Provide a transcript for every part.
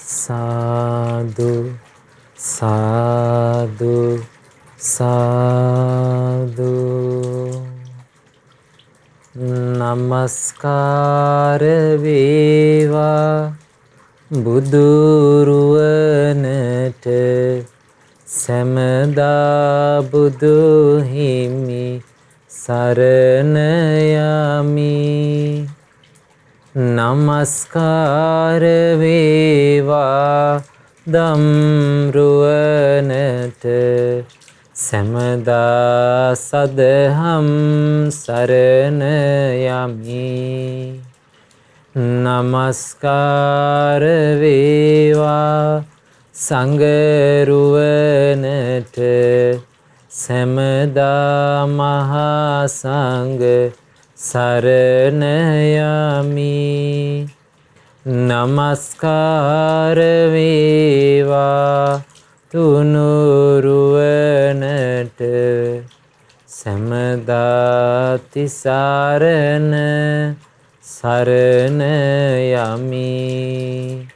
සාදු සාදු සාදු. නමස්කාර වේවා බුදුරුවනට සැමදා බුදු හිමි සරණ යමි. නමස්කාර වේවා දම්රුවනට සැමදා සදහම් සරණ යමි. නමස්කාර වේවා සංඝරුවනට සැමදා මහා සංඝ සරණ යමි. නමස්කාර වේවා තුනුරුවනට සැමදා තිසරණ සරණ යමි.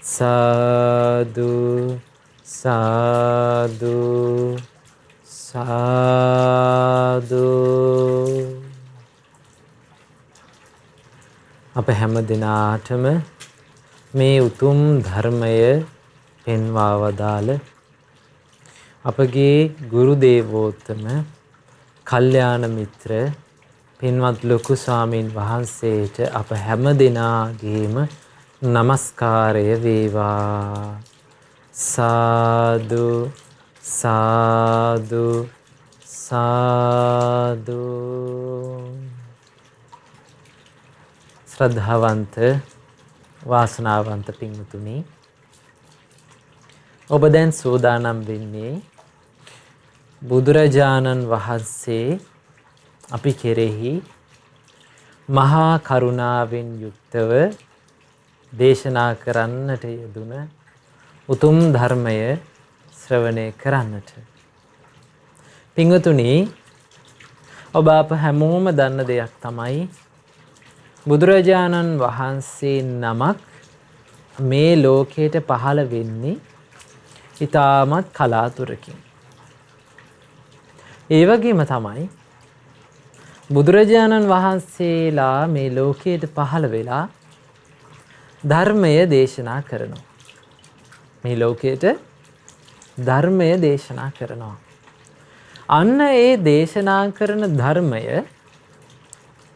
සාදු සාදු සාදු. අප හැම දිනාටම මේ උතුම් ධර්මය පෙන්වා වදාළ අපගේ ගුරු දේවෝත්තම කල්යාණ මිත්‍ර පින්වත් ලොකු ස්වාමීන් වහන්සේට අප හැම දිනාගේම නමස්කාරය වේවා. සාදු සාදු සාදු. ශ්‍රද්ධාවන්ත වාසනාවන්ත පින්වතුනි, ඔබ දැන් සූදානම් වෙන්නේ බුදුරජාණන් වහන්සේ අපි කෙරෙහි මහා කරුණාවෙන් යුක්තව දේශනා කරන්නට යෙදුන උතුම් ධර්මය ශ්‍රවණය කරන්නට. පින්වතුනි, ඔබ අප හැමෝම දන්න දෙයක් තමයි බුදුරජාණන් වහන්සේ නමක් මේ ලෝකයට පහළ වෙන්නේ ඉතාමත් කලාතුරකින්. ඒ වගේම තමයි බුදුරජාණන් වහන්සේලා මේ ලෝකයට පහළ වෙලා ධර්මය දේශනා කරනවා. මේ ලෝකයට ධර්මය දේශනා කරනවා. අන්න ඒ දේශනා කරන ධර්මය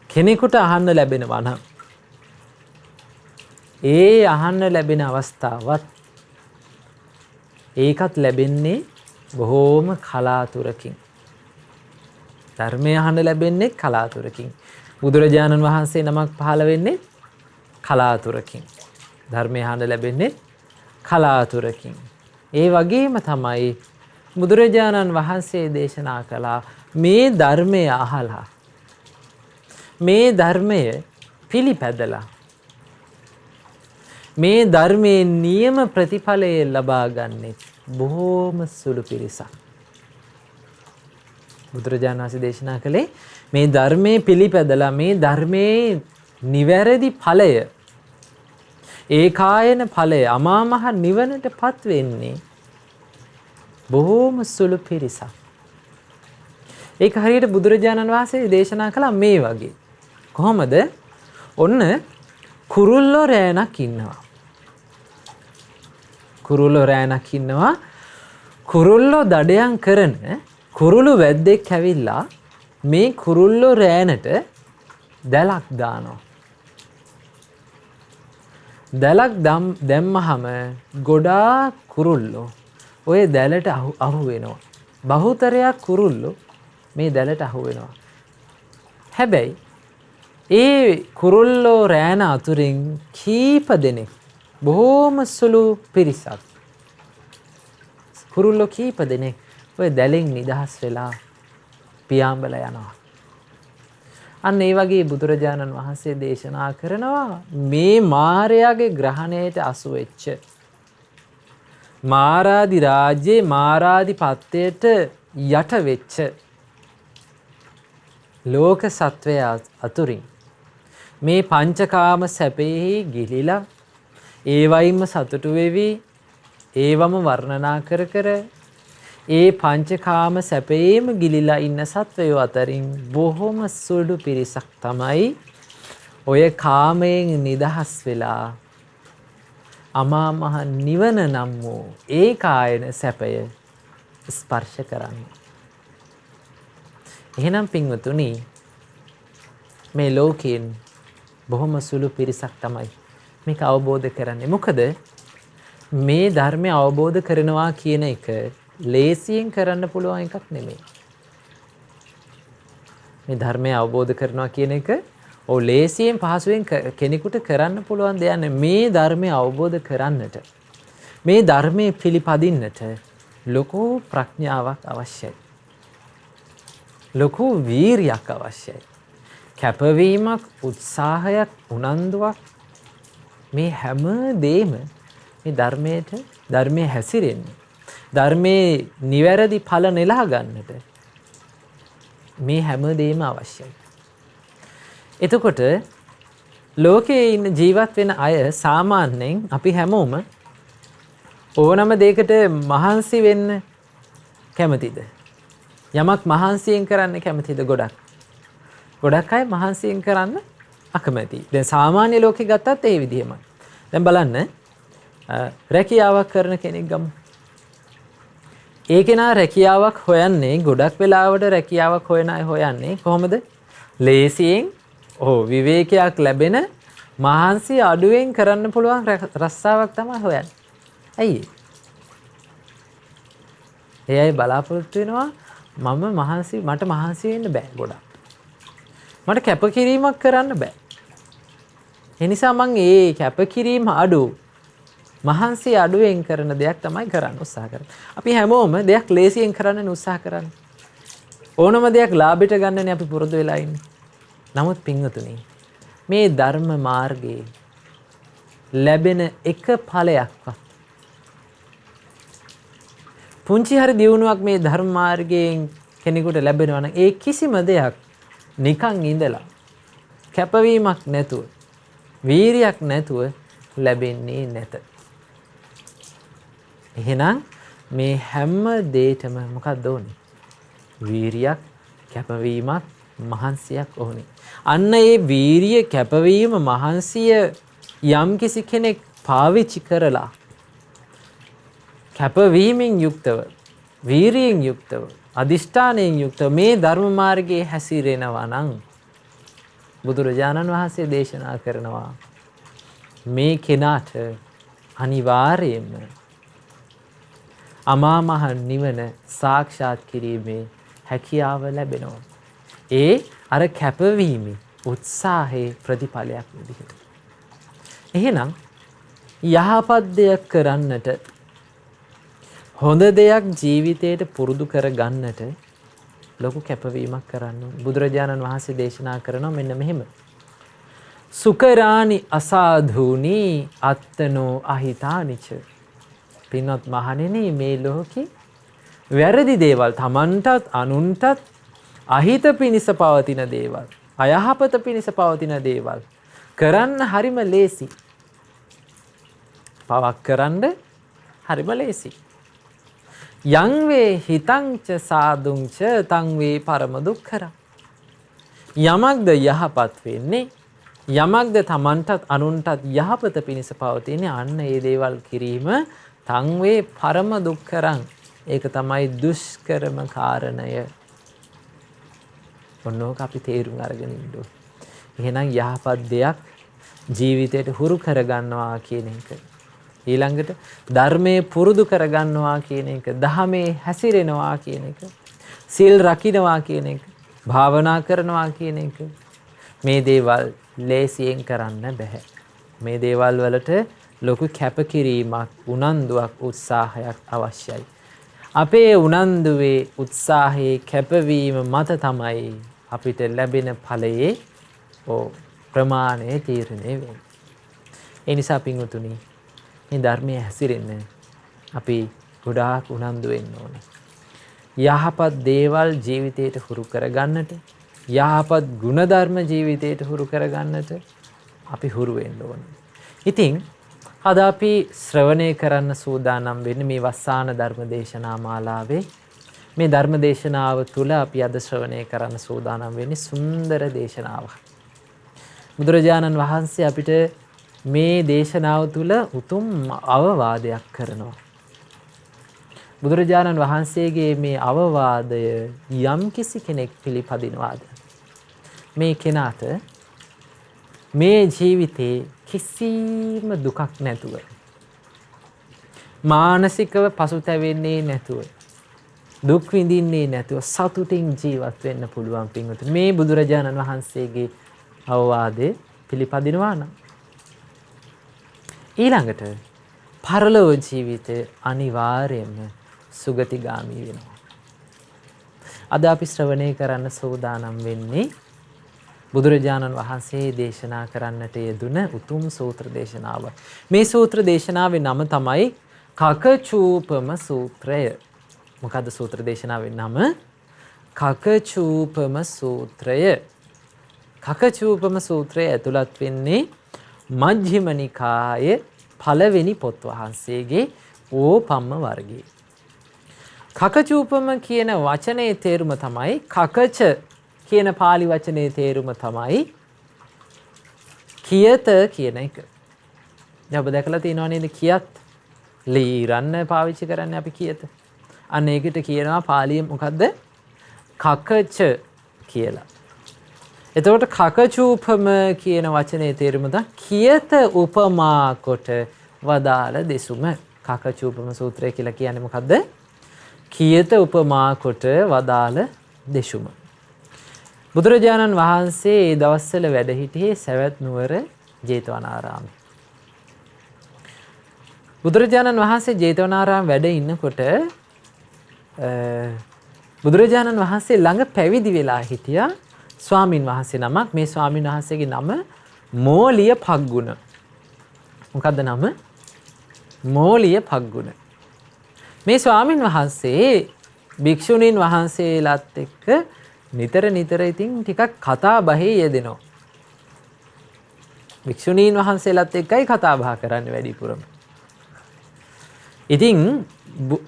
කෙනෙකුට අහන්න ලැබෙනවා නම් ඒ අහන්න ලැබෙන අවස්ථාවත් ඒකත් ලැබෙන්නේ බොහෝම කලාතුරකින්. ධර්මය අහන්න ලැබෙන්නේ කලාතුරකින්. බුදුරජාණන් වහන්සේ නමක් පහළ වෙන්නේ කලාතුරකින්. ධර්මය අහන්න ලැබෙන්නේ කලාතුරකින්. ඒ වගේම තමයි බුදුරජාණන් වහන්සේ දේශනා කළා මේ ධර්මය අහලා මේ ධර්මය පිළිපැදලා මේ ධර්මයේ නියම ප්‍රතිඵලය ලබා ගන්නේ බොහෝම සුළු පිරිසක්. බුදුරජාණන් වහන්සේ දේශනා කළේ මේ ධර්මයේ පිළිපැදලා මේ ධර්මයේ නිවැරදි ඵලය, ඒකායන ඵලය, අමා මහ නිවනටපත් වෙන්නේ බොහෝම සුළු පිරිසක්. ඒක හරියට බුදුරජාණන් වහන්සේ දේශනා කළා මේ වගේ. කොහොමද? ඔන්න කුරුල්ලෝ රෑනක් ඉන්නවා. කුරුල්ලෝ රෑනක් ඉන්නවා. කුරුල්ලෝ දඩයන් කරන කුරුළු වැද්දෙක් ඇවිල්ලා මේ කුරුල්ලෝ රෑනට දැලක් දානවා. දැලක් දැම්මහම ගොඩාක් කුරුල්ලෝ ඔය දැලට අහු වෙනවා. බහුතරයක් කුරුල්ලෝ මේ දැලට අහු වෙනවා. හැබැයි ඒ කුරුල්ලෝ රෑන අතුරින් කීප දෙනෙක්, බොහෝම සුළු පිරිසක්, කුරුල්ලෝ කීප දෙනෙක් ඔය දැලෙන් නිදහස් වෙලා පියාඹලා යනවා. අන්න ඒ වගේ බුදුරජාණන් වහන්සේ දේශනා කරනවා මේ මාරයාගේ ග්‍රහණයට අසු වෙච්ච, මාරාදි රාජ්‍යයේ මාරාධිපත්‍යයට යට වෙච්ච ලෝක සත්වයා අතුරින් මේ පංචකාම සැපෙහි ගිලිලා ඒවයින්ම සතුටු වෙවි ඒවම වර්ණනා කර කර ඒ පංචකාම සැපේම ගිලිලා ඉන්න සත්වයෝ අතරින් බොහොම සුළු පිරිසක් තමයි ඔය කාමයෙන් නිදහස් වෙලා අමා මහ නිවන නම් වූ ඒ කායන සැපය ස්පර්ශ කරන්නේ. එහෙනම් පින්වතුනි මේ ලෝකයෙන් බොහොම සුළු පිරිසක් තමයි මේක අවබෝධ කරන්නේ. මොකද මේ ධර්මය අවබෝධ කරනවා කියන එක ලේසියෙන් කරන්න පුළුවන් එකක් නෙමෙයි. මේ ධර්මය අවබෝධ කරනවා කියන එක ලේසියෙන් පහසුවෙන් කෙනෙකුට කරන්න පුළුවන් දෙයක් නෙමෙයි. මේ ධර්මය අවබෝධ කරන්නට මේ ධර්මයේ පිළිපදින්නට ලොකු ප්‍රඥාවක් අවශ්‍යයි. ලොකු වීරියක් අවශ්‍යයි. කැපවීමක්, උත්සාහයක්, උනන්දුවක් මේ හැම දෙයක්ම මේ ධර්මයේ හැසිරෙන්න ධර්මයේ නිවැරදි ඵල නෙලා ගන්නට මේ හැම දෙයක්ම අවශ්‍යයි. එතකොට ලෝකයේ ඉන්න ජීවත් වෙන අය සාමාන්‍යයෙන් අපි හැමෝම ඕනම දෙයකට මහන්සි වෙන්න කැමතිද? යමක් මහන්සියෙන් කරන්න කැමතිද? ගොඩක් අය මහන්සියෙන් කරන්න අකමැතියි. දැන් සාමාන්‍ය ලෝකෙ ගත්තත් ඒ විදිහමයි. දැන් බලන්න රැකියාවක් කරන කෙනෙක් ගමු. ඒ කෙනා රැකියාවක් හොයන්නේ ගොඩක් වෙලාවට රැකියාවක් හොයන අය හොයන්නේ කොහොමද? ලේසියෙන් විවේකයක් ලැබෙන මහන්සි අඩුවෙන් කරන්න පුළුවන් රස්සාවක් තමයි හොයන්නේ. ඇයි? ඒ අය බලාපොරොත්තු වෙනවා මට මහන්සි වෙන්න බෑ ගොඩක්. මට කැපකිරීමක් කරන්න බෑ. ඒ නිසා මම ඒ කැපකිරීම අඩු මහන්සි අඩුවෙන් කරන දෙයක් තමයි කරන්න උත්සාහ කරන්නේ. අපි හැමෝම දෙයක් ලේසියෙන් කරන්න උත්සාහ කරන්නේ. ඕනම දෙයක් ලාභයට ගන්නනේ අපි පුරුදු වෙලා ඉන්නේ. නමුත් පින්වතුනි මේ ධර්ම මාර්ගයේ ලැබෙන එක ඵලයක්වත් පුංචි හරි දියුණුවක් මේ ධර්ම මාර්ගයෙන් කෙනෙකුට ලැබෙනවා නම් ඒ කිසිම දෙයක් නිකන් ඉඳලා කැපවීමක් නැතුව වීරියක් නැතුව ලැබෙන්නේ නැත. එහෙනම් මේ හැම දෙයකම මොකක්ද ඕනේ? වීරියක්, කැපවීමක්, මහන්සියක් ඕනේ. අන්න ඒ වීරිය, කැපවීම, මහන්සිය යම් කිසි කෙනෙක් පාවිච්චි කරලා කැපවීමෙන් යුක්තව, වීරියෙන් යුක්තව, අදිෂ්ඨානයෙන් යුක්තව මේ ධර්ම මාර්ගයේ හැසිරෙනවා නම් බුදුරජාණන් වහන්සේ දේශනා කරනවා මේ කෙනාට අනිවාර්යයෙන්ම අමා මහ නිවන සාක්ෂාත් කිරීමේ හැකියාව ලැබෙනවා. ඒ අර කැපවීමේ උත්සාහයේ ප්‍රතිඵලයක් විදිහට. එහෙනම් යහපත් දෙයක් කරන්නට, හොඳ දෙයක් ජීවිතයට පුරුදු කර ගන්නට ලොකු කැපවීමක් කරන්න ඕනේ. බුදුරජාණන් වහන්සේ දේශනා කරනවා මෙන්න මෙහෙම. සුකරානි අසාධූනි අත්තනෝ අහිතානිච. පින්වත් මහණෙනි මේ ලෝකේ වැරදි දේවල් තමන්ටත් අනුන්ටත් අහිත පිණිස පවතින දේවල්, අයහපත පිණිස පවතින දේවල් කරන්න හරිම ලේසි. පවක් කරන්න හරිම ලේසි. යං වේ හිතංච සාදුංච තං වේ පරම දුක්ඛර. යමක්ද යහපත් වෙන්නේ, යමක්ද තමන්ටත් අනුන්ටත් යහපත පිණිස පවතින අන්න ඒ දේවල් කිරීම තං වේ පරම දුක්ඛරං. ඒක තමයි දුෂ්කරම කාරණය. ඔන්නෝක අපි තේරුම් අරගෙන ඉන්න ඕනේ. එහෙනම් යහපත් දෙයක් ජීවිතයට හුරු කරගන්නවා කියන එක, ඊළඟට ධර්මයේ පුරුදු කරගන්නවා කියන එක, දහමේ හැසිරෙනවා කියන එක, සීල් රකින්නවා කියන එක, භාවනා කරනවා කියන එක, මේ දේවල් ලේසියෙන් කරන්න බෑ. මේ දේවල් වලට ලොකු කැපකිරීමක්, උනන්දුවක්, උත්සාහයක් අවශ්‍යයි. අපේ උනන්දුවේ, උත්සාහයේ කැපවීම මත තමයි අපිට ලැබෙන ඵලයේ ප්‍රමාණය තීරණය වෙන්නේ. ඒ නිසා පින්වතුනි මේ ධර්මයේ හැසිරෙන්න අපි ගොඩාක් උනන්දු වෙන්න ඕනේ. යහපත් දේවල් ජීවිතයට හුරු කරගන්නට, යහපත් ගුණධර්ම ජීවිතයට හුරු කරගන්නට අපි හුරු වෙන්න ඕනේ. ඉතින් අද අපි ශ්‍රවණය කරන්න සූදානම් වෙන්නේ මේ වස්සාන ධර්ම දේශනා මාලාවේ මේ ධර්ම දේශනාව තුළ අපි අද ශ්‍රවණය කරන්න සූදානම් වෙන්නේ සුන්දර දේශනාවක්. බුදුරජාණන් වහන්සේ අපිට මේ දේශනාව තුළ උතුම් අවවාදයක් කරනවා. බුදුරජාණන් වහන්සේගේ මේ අවවාදය යම් කිසි කෙනෙක් පිළිපදිනවාද මේ කෙනාට මේ ජීවිතේ කිසිම දුකක් නැතුව මානසිකව පසුතැවෙන්නේ නැතුව දුක් විඳින්නේ නැතුව සතුටින් ජීවත් වෙන්න පුළුවන් පින්වතුනි මේ බුදුරජාණන් වහන්සේගේ අවවාදේ පිළිපදිනවා නම් ඊළඟට පරලොව ජීවිතය අනිවාර්යයෙන්ම සුගතිගාමී වෙනවා. අද අපි ශ්‍රවණය කරන්න සූදානම් වෙන්නේ බුදුරජාණන් වහන්සේ දේශනා කරන්නට යෙදුන උතුම් සූත්‍ර දේශනාව. මේ සූත්‍ර දේශනාවේ නම තමයි කකචූපම සූත්‍රය. මොකද්ද සූත්‍ර දේශනාවේ නම? කකචූපම සූත්‍රය. කකචූපම සූත්‍රය ඇතුළත් වෙන්නේ මජ්ක්‍ධිම නිකායේ පළවෙනි පොත් වහන්සේගේ ඕපම්ම වර්ගයේ. කකචූපම කියන වචනේ තේරුම තමයි කකච කියන පාලි වචනේ තේරුම තමයි කියත කියන එක. දැන් ඔබ දැකලා තියෙනව නේද කියත් ලීරන්න පාවිච්චි කරන්නේ අපි කියත. අන්න ඒකට කියනවා පාලියෙන් මොකද්ද? කකච කියලා. එතකොට කකචූපම කියන වචනේ තේරුම තමයි කියත උපමා කොට වදාළ දෙසුම. කකචූපම සූත්‍රය කියලා කියන්නේ මොකද්ද? කියත උපමා කොට වදාළ දෙසුම. බුදුරජාණන් වහන්සේ ඒ දවස්වල වැඩ සිටියේ සවැත් නුවර ජේතවනාරාමයේ. බුදුරජාණන් වහන්සේ ජේතවනාරාම වැඩ ඉන්නකොට බුදුරජාණන් වහන්සේ ළඟ පැවිදි වෙලා හිටියා ස්වාමින් වහන්සේ නමක්. මේ ස්වාමින් වහන්සේගේ නම මෝලිය පග්ගුණ. මොකද්ද නම? මෝලිය පග්ගුණ. මේ ස්වාමින් වහන්සේ භික්ෂුණීන් වහන්සේලාත් එක්ක නිතර ඉතින් ටිකක් කතා බහේ යෙදෙනවා. භික්ෂුණීන් වහන්සේලාත් එක්කයි කතා බහ කරන්නේ වැඩිපුරම. ඉතින්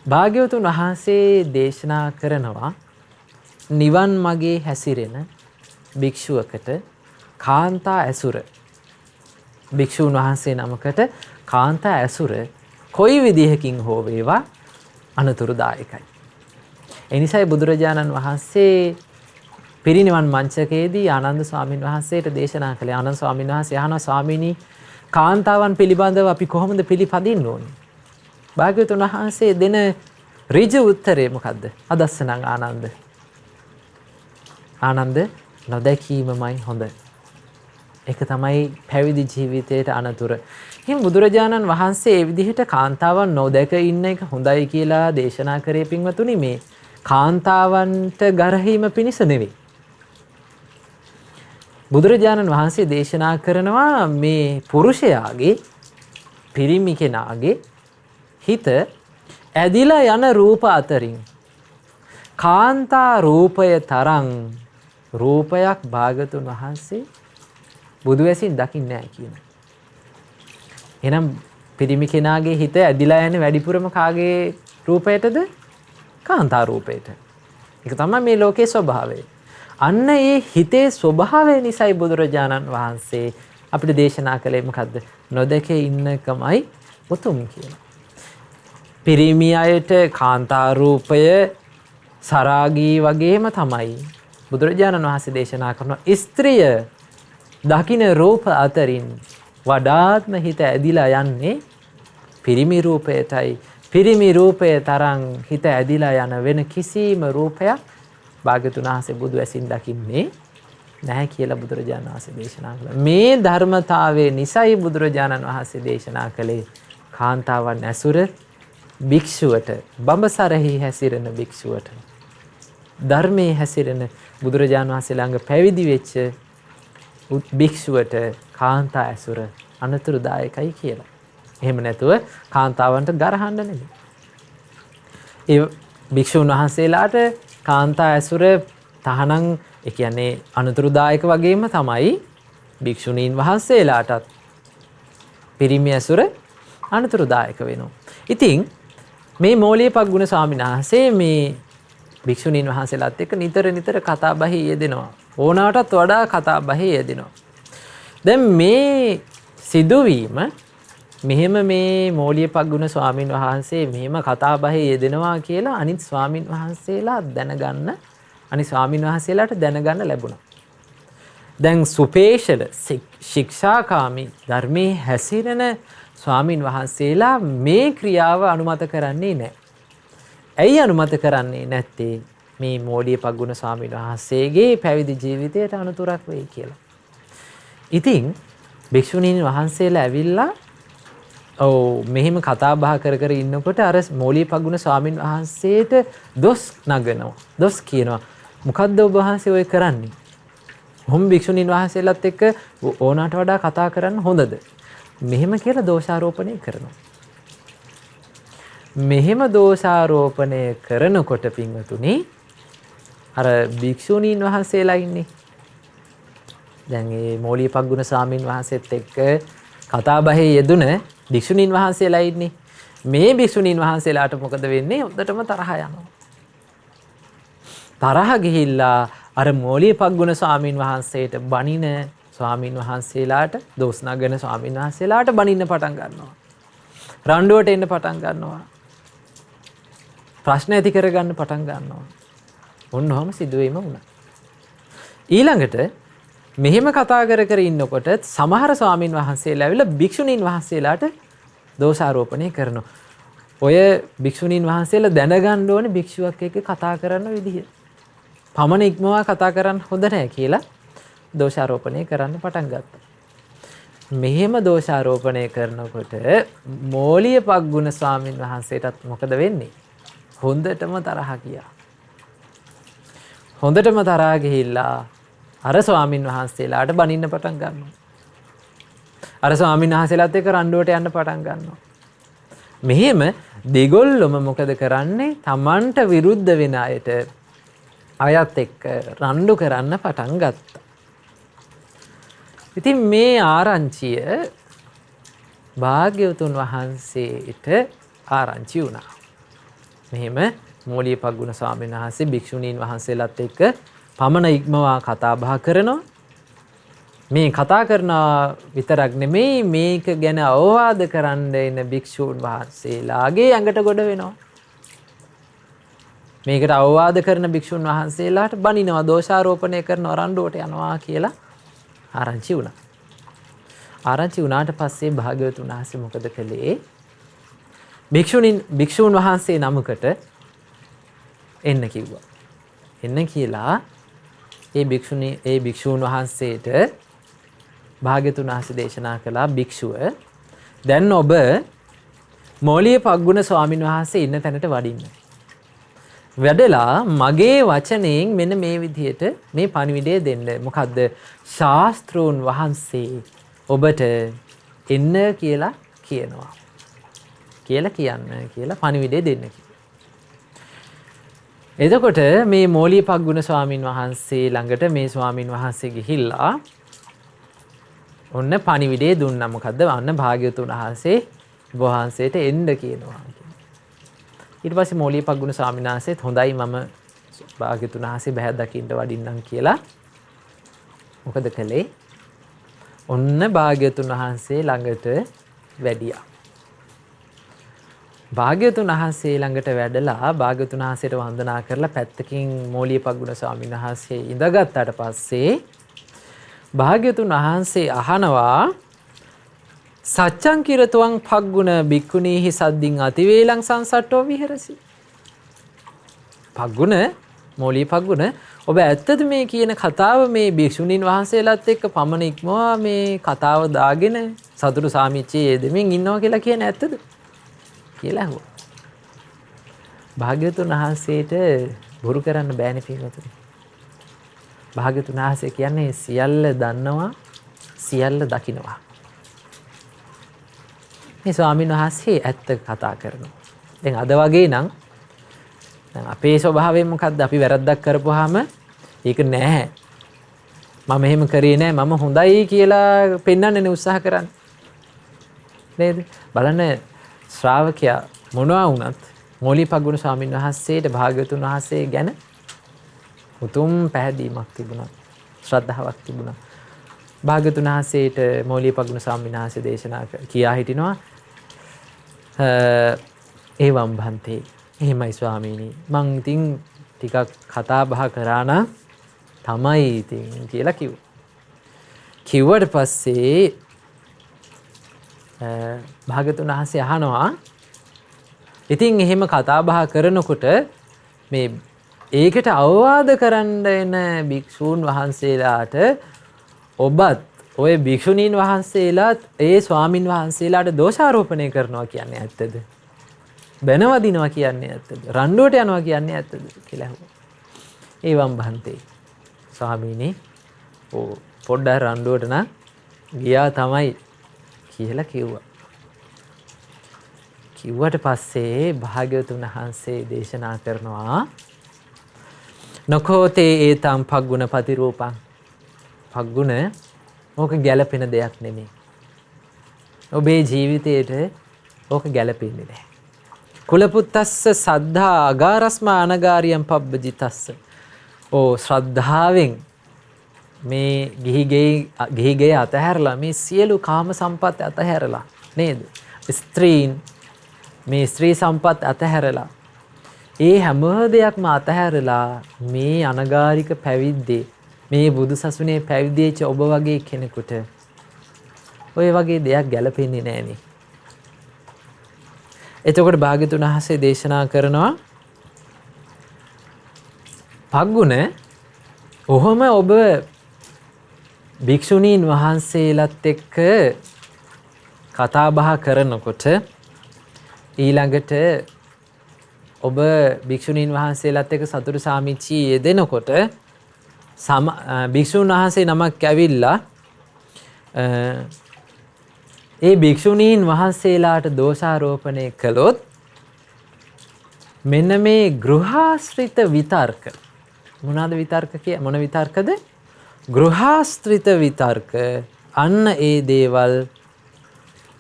භාග්‍යවතුන් වහන්සේ දේශනා කරනවා නිවන් මාගේ හැසිරෙන භික්ෂුවකට කාන්තා ඇසුර. භික්ෂුන් වහන්සේ නමකට කාන්තා ඇසුර කොයි විදිහකින් හෝ වේවා අනතුරුදායකයි. ඒ නිසායි බුදුරජාණන් වහන්සේ පිරිනිවන් මංචකයේදී ආනන්ද ස්වාමීන් වහන්සේට දේශනා කළේ. ආනන්ද ස්වාමීන් වහන්සේ අහනවා ස්වාමීනි කාන්තාවන් පිළිබඳව අපි කොහොමද පිළිපදින්න ඕනේ? භාග්‍යවතුන් වහන්සේ දෙන ඍජු උත්තරේ මොකද්ද? අදස්සනං ආනන්ද. ආනන්ද නොදැකීමමයි හොඳ. ඒක තමයි පැවිදි ජීවිතයට අනතුර. එහෙනම් බුදුරජාණන් වහන්සේ මේ විදිහට කාන්තාවන් නොදැක ඉන්න එක හොඳයි කියලා දේශනා කරේ පින්වතුනි මේ කාන්තාවන්ට ගරහීම පිණිස නෙවෙයි. බුදුරජාණන් වහන්සේ දේශනා කරනවා මේ පුරුෂයාගේ පිරිමි කෙනාගේ හිත ඇදිලා යන රූප අතරින් කාන්තා රූපය තරම් රූපයක් භාගතුන් වහන්සේ බුදු ඇසින් දකින්නේ නැහැ කියන. එහෙනම් පිරිමි කෙනාගේ හිත ඇදිලා යන්නේ වැඩිපුරම කාගේ රූපයටද? කාන්තා රූපයට. ඒක තමයි මේ ලෝකේ ස්වභාවය. අන්න ඒ හිතේ ස්වභාවය නිසායි බුදුරජාණන් වහන්සේ අපිට දේශනා කළේ මොකද්ද? නොදැකේ ඉන්නකමයි උතුම් කියලා. පිරිමි අයට කාන්තා රූපය සරාගී වගේම තමයි බුදුරජාණන් වහන්සේ දේශනා කරන ස්ත්‍රිය දකින්න රූප අතරින් වඩාත්ම හිත ඇදිලා යන්නේ පිරිමි රූපයටයි. පිරිමි රූපය තරම් හිත ඇදිලා යන වෙන කිසිම රූපයක් භාග්‍යවතුන් වහන්සේ බුදු ඇසින් දකින්නේ නැහැ කියලා බුදුරජාණන් වහන්සේ දේශනා කළා. මේ ධර්මතාවයේ නිසයි බුදුරජාණන් වහන්සේ දේශනා කළේ කාන්තාවන් ඇසුර භික්ෂුවට බඹසරෙහි හැසිරෙන භික්ෂුවට ධර්මයේ හැසිරෙන බුදුරජාණන් වහන්සේ ළඟ පැවිදි වෙච්ච භික්ෂුවට කාන්තා ඇසුර අනතුරුදායකයි කියලා. එහෙම නැතුව කාන්තාවන්ට ගරහන්න නෙමෙයි. ඒ භික්ෂුන් වහන්සේලාට කාන්තා ඇසුර තහනම් ඒ කියන්නේ අනතුරුදායක වගේම තමයි භික්ෂුණීන් වහන්සේලාටත් පිරිමි ඇසුර අනතුරුදායක වෙනවා. ඉතින් මේ මෝලියපග්ගුණ ස්වාමීන් වහන්සේ මේ භික්ෂුණීන් වහන්සේලාත් එක්ක නිතර කතා බහේ යෙදෙනවා. ඕනෑවටත් වඩා කතා බහේ යෙදෙනවා. දැන් මේ සිදුවීම මෙහෙම මේ මෝලියපග්ගුණ ස්වාමීන් වහන්සේ මෙහෙම කතා බහේ යෙදෙනවා කියලා අනිත් ස්වාමීන් වහන්සේලා දැනගන්න අනිත් ස්වාමීන් වහන්සේලාට දැනගන්න ලැබුණා. දැන් සුපේශල ශික්ෂාකාමී ධර්මයේ හැසිරෙන ස්වාමීන් වහන්සේලා මේ ක්‍රියාව අනුමත කරන්නේ නැහැ. ඇයි අනුමත කරන්නේ නැත්තේ? මේ මෝලියපග්ගුණ ස්වාමීන් වහන්සේගේ පැවිදි ජීවිතයට අනුතරක් වෙයි කියලා. ඉතින් භික්ෂුණීන් වහන්සේලා ඇවිල්ලා මෙහෙම කතා බහ කර ඉන්නකොට අර මෝලියපග්ගුණ ස්වාමීන් වහන්සේට දොස් නගනවා. දොස් කියනවා. මොකද්ද ඔබ වහන්සේ ඔය කරන්නේ? මොහොම භික්ෂුණීන් වහන්සේලාත් එක්ක ඕනකට වඩා කතා කරන්න හොඳද? මෙහෙම කියලා දෝෂාරෝපණය කරනවා. මෙහෙම දෝෂාරෝපණය කරනකොට පින්වතුනි අර භික්ෂුණීන් වහන්සේලා ඉන්නේ. දැන් මේ මෝලියපග්ගුණ ස්වාමීන් වහන්සේත් එක්ක කතා බහේ යෙදුන භික්ෂුණීන් වහන්සේලා ඉන්නේ. මේ භික්ෂුණීන් වහන්සේලාට මොකද වෙන්නේ? හොඳටම තරහ යනවා. තරහ ගිහිල්ලා අර මෝලියපග්ගුණ ස්වාමීන් වහන්සේට බනින ස්වාමීන් වහන්සේලාට දෝස් නගන ස්වාමීන් වහන්සේලාට බනින්න පටන් ගන්නවා. රණ්ඩුවට එන්න පටන් ගන්නවා. ප්‍රශ්න ඇති කරගන්න පටන් ගන්නවා. ඔන්නෝම සිදුවීම වුණා. ඊළඟට මෙහෙම කතා කර ඉන්නකොට සමහර ස්වාමීන් වහන්සේලා ඇවිල්ලා භික්ෂුණීන් වහන්සේලාට දෝෂාරෝපණය කරනවා. ඔය භික්ෂුණීන් වහන්සේලා දැනගන්න ඕනේ භික්ෂුවක් එක්ක කතා කරන විදිහ. පමණ ඉක්මවා කතා කරන්න හොඳ නැහැ කියලා දෝෂාරෝපණය කරන්න පටන් ගත්තා. මෙහෙම දෝෂාරෝපණය කරනකොට මෝලියපග්ගුණ ස්වාමීන් වහන්සේටත් මොකද වෙන්නේ? හොඳටම තරහ ගියා. හොඳටම තරහ ගිහිල්ලා අර ස්වාමීන් වහන්සේලාට බනින්න පටන් ගන්නවා. අර ස්වාමීන් වහන්සේලාත් එක්ක රණ්ඩුවට යන්න පටන් ගන්නවා. මෙහෙම දෙගොල්ලොම මොකද කරන්නේ? Tamanට විරුද්ධ වෙන අයට අයත් එක්ක රණ්ඩු කරන්න පටන් ගත්තා. ඉතින් මේ ආරංචිය භාග්‍යවතුන් වහන්සේට ආරංචි වුණා. මෙහෙම මෝලියපග්ගුණ ස්වාමීන් වහන්සේ භික්ෂුණීන් වහන්සේලාත් එක්ක පමණ ඉක්මවා කතා බහ කරනවා. මේ කතා කරන විතරක් නෙමෙයි මේක ගැන අවවාද කරන්න එන භික්ෂුන් වහන්සේලාගේ ඇඟට ගොඩ වෙනවා. මේකට අවවාද කරන භික්ෂුන් වහන්සේලාට බනිනවා, දෝෂාරෝපණය කරනවා, රණ්ඩුවට යනවා කියලා ආරංචි වුණා. ආරංචි වුණාට පස්සේ භාග්‍යවතුන් වහන්සේ මොකද කළේ? භික්ෂුන් වහන්සේ නමකට එන්න කිව්වා. එන්න කියලා ඒ භික්ෂුන් වහන්සේට භාග්‍යවතුන් වහන්සේ දේශනා කළා, භික්ෂුව දැන් ඔබ මෝලියපග්ගුණ ස්වාමීන් වහන්සේ ඉන්න තැනට වඩින්න. වැඩලා මගේ වචනයෙන් මෙන්න මේ විදිහට මේ පණිවිඩය දෙන්න. මොකද්ද? ශාස්ත්‍රෝන් වහන්සේ ඔබට එන්න කියලා කියනවා. කියලා කියන්න කියලා පණිවිඩය දෙන්න කිව්වා. එතකොට මේ මෝලියපග්ගුණ ස්වාමීන් වහන්සේ ළඟට මේ ස්වාමීන් වහන්සේ ගිහිල්ලා ඔන්න පණිවිඩය දුන්නා. මොකද්ද? අන්න භාග්‍යවතුන් වහන්සේ වහන්සේට එන්න කියනවා. ඊට පස්සේ මෝලියපග්ගුණ ස්වාමීන් වහන්සේත් හොඳයි මම භාග්‍යවතුන් වහන්සේ බහැ දකින්න වඩින්නම් කියලා මොකද කළේ? ඔන්න භාග්‍යවතුන් වහන්සේ ළඟට වැඩියා. භාග්‍යවතුන් වහන්සේ ළඟට වැඩලා භාග්‍යවතුන් වහන්සේට වන්දනා කරලා පැත්තකින් මෝලියපග්ගුණ ස්වාමීන් වහන්සේ ඉඳගත්තාට පස්සේ භාග්‍යවතුන් වහන්සේ අහනවා, සච්ඡං කිරතුවං පග්ගුණ බික්කුණීහි සද්දින් අතිවේලං සංසට්ටෝ විහෙරසි. පග්ගුණ මෝලියපග්ගුණ ඔබ ඇත්තද මේ කියන කතාව මේ භික්ෂුණීන් වහන්සේලාත් එක්ක පමණ ඉක්මවා මේ කතාව දාගෙන සතුටු සාමිච්චයේ යෙදෙමින් ඉන්නවා කියලා කියන ඇත්තද කියලා අහුවා. භාග්‍යවතුන් වහන්සේට බොරු කරන්න බෑනේ පිටුතුනි. භාග්‍යවතුන් වහන්සේ කියන්නේ සියල්ල දන්නවා, සියල්ල දකිනවා. මේ ස්වාමීන් වහන්සේ ඇත්ත කතා කරනවා. දැන් අද වගේ නම් දැන් අපේ ස්වභාවය මොකද්ද? අපි වැරද්දක් කරපුවාම ඒක නෑ, මම එහෙම කරේ නෑ, මම හොඳයි කියලා පෙන්වන්නනේ උත්සාහ කරන්නේ. නේද? බලන්න ශ්‍රාවකයා මොනවා වුණත් මෝලිපග්ගුණ ස්වාමීන් වහන්සේට භාග්‍යවතුන් වහන්සේ ගැන උතුම් පැහැදීමක් තිබුණා. ශ්‍රද්ධාවක් තිබුණා. භාග්‍යවතුන් වහන්සේට මෝලිපග්ගුණ ස්වාමීන් වහන්සේ දේශනා කියා හිටිනවා ඒවම් භන්තේ. එහෙමයි ස්වාමීනි. මං ඉතින් ටිකක් කතා බහ කරා නම් තමයි ඉතින් කියලා කිව්වා. කිව්වට පස්සේ භාග්‍යවතුන් වහන්සේ අහනවා ඉතින් එහෙම කතා බහ කරනකොට මේ ඒකට අවවාද කරන්න එන භික්ෂූන් වහන්සේලාට ඔබත් ඔය භික්ෂුණීන් වහන්සේලාත් ඒ ස්වාමින් වහන්සේලාට දෝෂාරෝපණය කරනවා කියන්නේ ඇත්තද? බැනවදිනවා කියන්නේ ඇත්තද? රණ්ඩුවට යනවා කියන්නේ ඇත්තද කියලා අහුවා. ඒවම් භන්තේ. ස්වාමීනි පොඩ්ඩක් රණ්ඩුවට නම් ගියා තමයි කියලා කිව්වා. කිව්වට පස්සේ භාග්‍යවතුන් වහන්සේ දේශනා කරනවා නකෝතේ ඒතම් පග්ගුණ පතිරූපං. පග්ගුණ ඕක ගැළපෙන දෙයක් නෙමෙයි. ඔබේ ජීවිතේට ඕක ගැළපෙන්නේ නැහැ. කුලපුත්තස්ස සද්ධා අගාරස්ම අනගාරියම් පබ්බජිතස්ස. ශ්‍රද්ධාවෙන් මේ ගිහිගේ අතහැරලා මේ සියලු කාම සම්පත් අතහැරලා නේද? ස්ත්‍රීන් මේ ස්ත්‍රී සම්පත් අතහැරලා ඒ හැම දෙයක්ම අතහැරලා මේ අනගාരിക පැවිද්දේ මේ බුදු සසුනේ පැවිදිච්ච ඔබ වගේ කෙනෙකුට ඔය වගේ දෙයක් ගැලපෙන්නේ නැහනේ. එතකොට භාග්‍යවතුන් වහන්සේ දේශනා කරනවා පග්ගුණ ඔහොම ඔබ භික්ෂුණීන් වහන්සේලාත් එක්ක කතා බහ කරනකොට ඊළඟට ඔබ භික්ෂුණීන් වහන්සේලාත් එක්ක සතුටු සාමිච්චි යෙදෙනකොට භික්ෂුන් වහන්සේ නමක් ඇවිල්ලා ඒ භික්ෂුණීන් වහන්සේලාට දෝෂාරෝපණය කළොත් මෙන්න මේ ගෘහාශ්‍රිත විතර්ක මොනවාද විතර්ක කිය මොන විතර්කද? ගෘහාශ්‍රිත විතර්ක අන්න ඒ දේවල්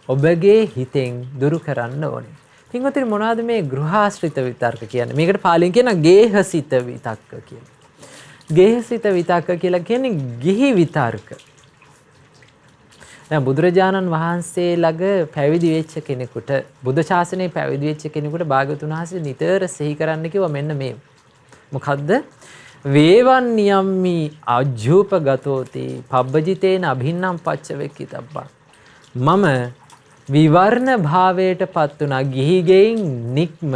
ඔබගේ හිතෙන් දුරු කරන්න ඕනේ. පින්වතුනි මොනවාද මේ ගෘහාශ්‍රිත විතර්ක කියන්නේ? මේකට පාලියෙන් කියන ගේහසිත විතක්ක කියලා. ගේහසිත විතක්ක කියලා කියන්නේ ගිහි විතර්ක. දැන් බුදුරජාණන් වහන්සේ ළඟ පැවිදි වෙච්ච කෙනෙකුට බුද්ධ ශාසනයේ පැවිදි වෙච්ච කෙනෙකුට භාග්‍යවතුන් වහන්සේ නිතර සිහි කරන්න කිව්වා මෙන්න මේ. මොකද්ද? වේවන් නියම්මි අජ්ජූපගතෝති පබ්බජිතේන අභින්නම් පච්චවෙක්කිතබ්බා. මම විවර්ණ භාවයට පත් වුණා ගිහිගෙයින් නික්ම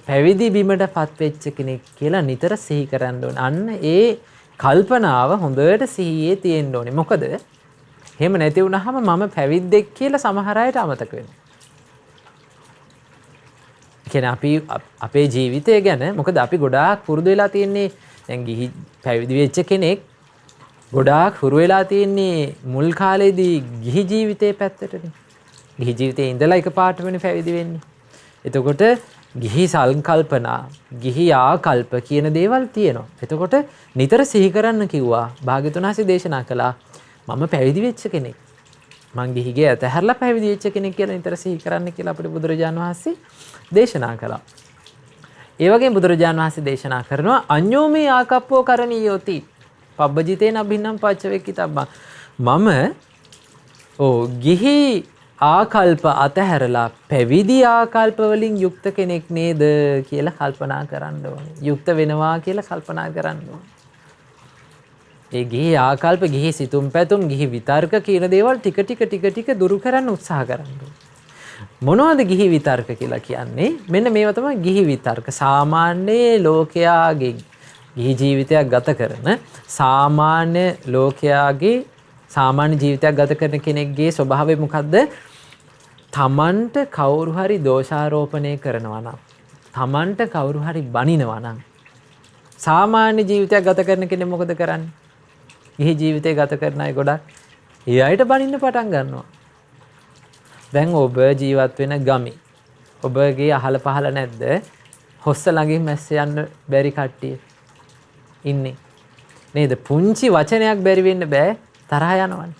පැවිදි බිමට පත් වෙච්ච කෙනෙක් කියලා නිතර සිහි කරන්න ඕන. අන්න ඒ කල්පනාව හොඳට සිහියේ තියෙන්න ඕනේ. මොකද එහෙම නැති වුණාම මම පැවිද්දෙක් කියලා සමහර අයට අමතක වෙනවා. කියන්නේ අපි අපේ ජීවිතය ගැන මොකද අපි ගොඩාක් පුරුදු වෙලා තියෙන්නේ දැන් ගිහි පැවිදි වෙච්ච කෙනෙක් ගොඩාක් හුරු වෙලා තියෙන්නේ මුල් කාලේදී ගිහි ජීවිතේ පැත්තටනේ. ගිහි ජීවිතේ ඉඳලා එකපාරට වෙන්නේ පැවිදි වෙන්නේ. එතකොට ගිහි සංකල්පනා, ගිහි ආකල්ප කියන දේවල් තියෙනවා. එතකොට නිතර සිහි කරන්න කිව්වා. භාග්‍යවතුන් වහන්සේ දේශනා කළා මම පැවිදි වෙච්ච කෙනෙක්. මං ගිහිගේ අතහැරලා පැවිදි වෙච්ච කෙනෙක් කියලා නිතර සිහි කරන්න කියලා අපිට බුදුරජාණන් වහන්සේ දේශනා කළා. ඒ වගේම බුදුරජාණන් වහන්සේ දේශනා කරනවා අඤ්ඤෝමේ ආකප්පෝ කරණීයෝති පබ්බජිතේන අභින්නම් පච්චවෙක්කිතබ්බා. මම ගිහි ආකල්ප අතහැරලා පැවිදි ආකල්ප වලින් යුක්ත කෙනෙක් නේද කියලා කල්පනා කරන්න ඕනේ. යුක්ත වෙනවා කියලා කල්පනා කරන්න ඕනේ. ඒ ගිහි ආකල්ප, ගිහි සිතුම් පැතුම්, ගිහි විතර්ක කියන දේවල් ටික දුරු කරන්න උත්සාහ කරන්න ඕනේ. මොනවද ගිහි විතර්ක කියලා කියන්නේ? මෙන්න මේවා තමයි ගිහි විතර්ක. සාමාන්‍ය ලෝකයාගේ ගිහි ජීවිතයක් ගත කරන සාමාන්‍ය ලෝකයාගේ සාමාන්‍ය ජීවිතයක් ගත කරන කෙනෙක්ගේ ස්වභාවය මොකද්ද? තමන්ට කවුරු හරි දෝෂාරෝපණය කරනවා නම්, තමන්ට කවුරු හරි බනිනවා නම්, සාමාන්‍ය ජීවිතයක් ගත කරන කෙනෙක් මොකද කරන්නේ? ගිහි ජීවිතය ගත කරන අය ගොඩක් ඒ අයට බනින්න පටන් ගන්නවා. දැන් ඔබ ජීවත් වෙන ගමේ ඔබගේ අහල පහල නැද්ද? හොස්ස ළඟින් මැස්ස යන්න බැරි කට්ටිය ඉන්නේ නේද? පුංචි වචනයක් බැරි වෙන්න බෑ. තරහ යනවනේ.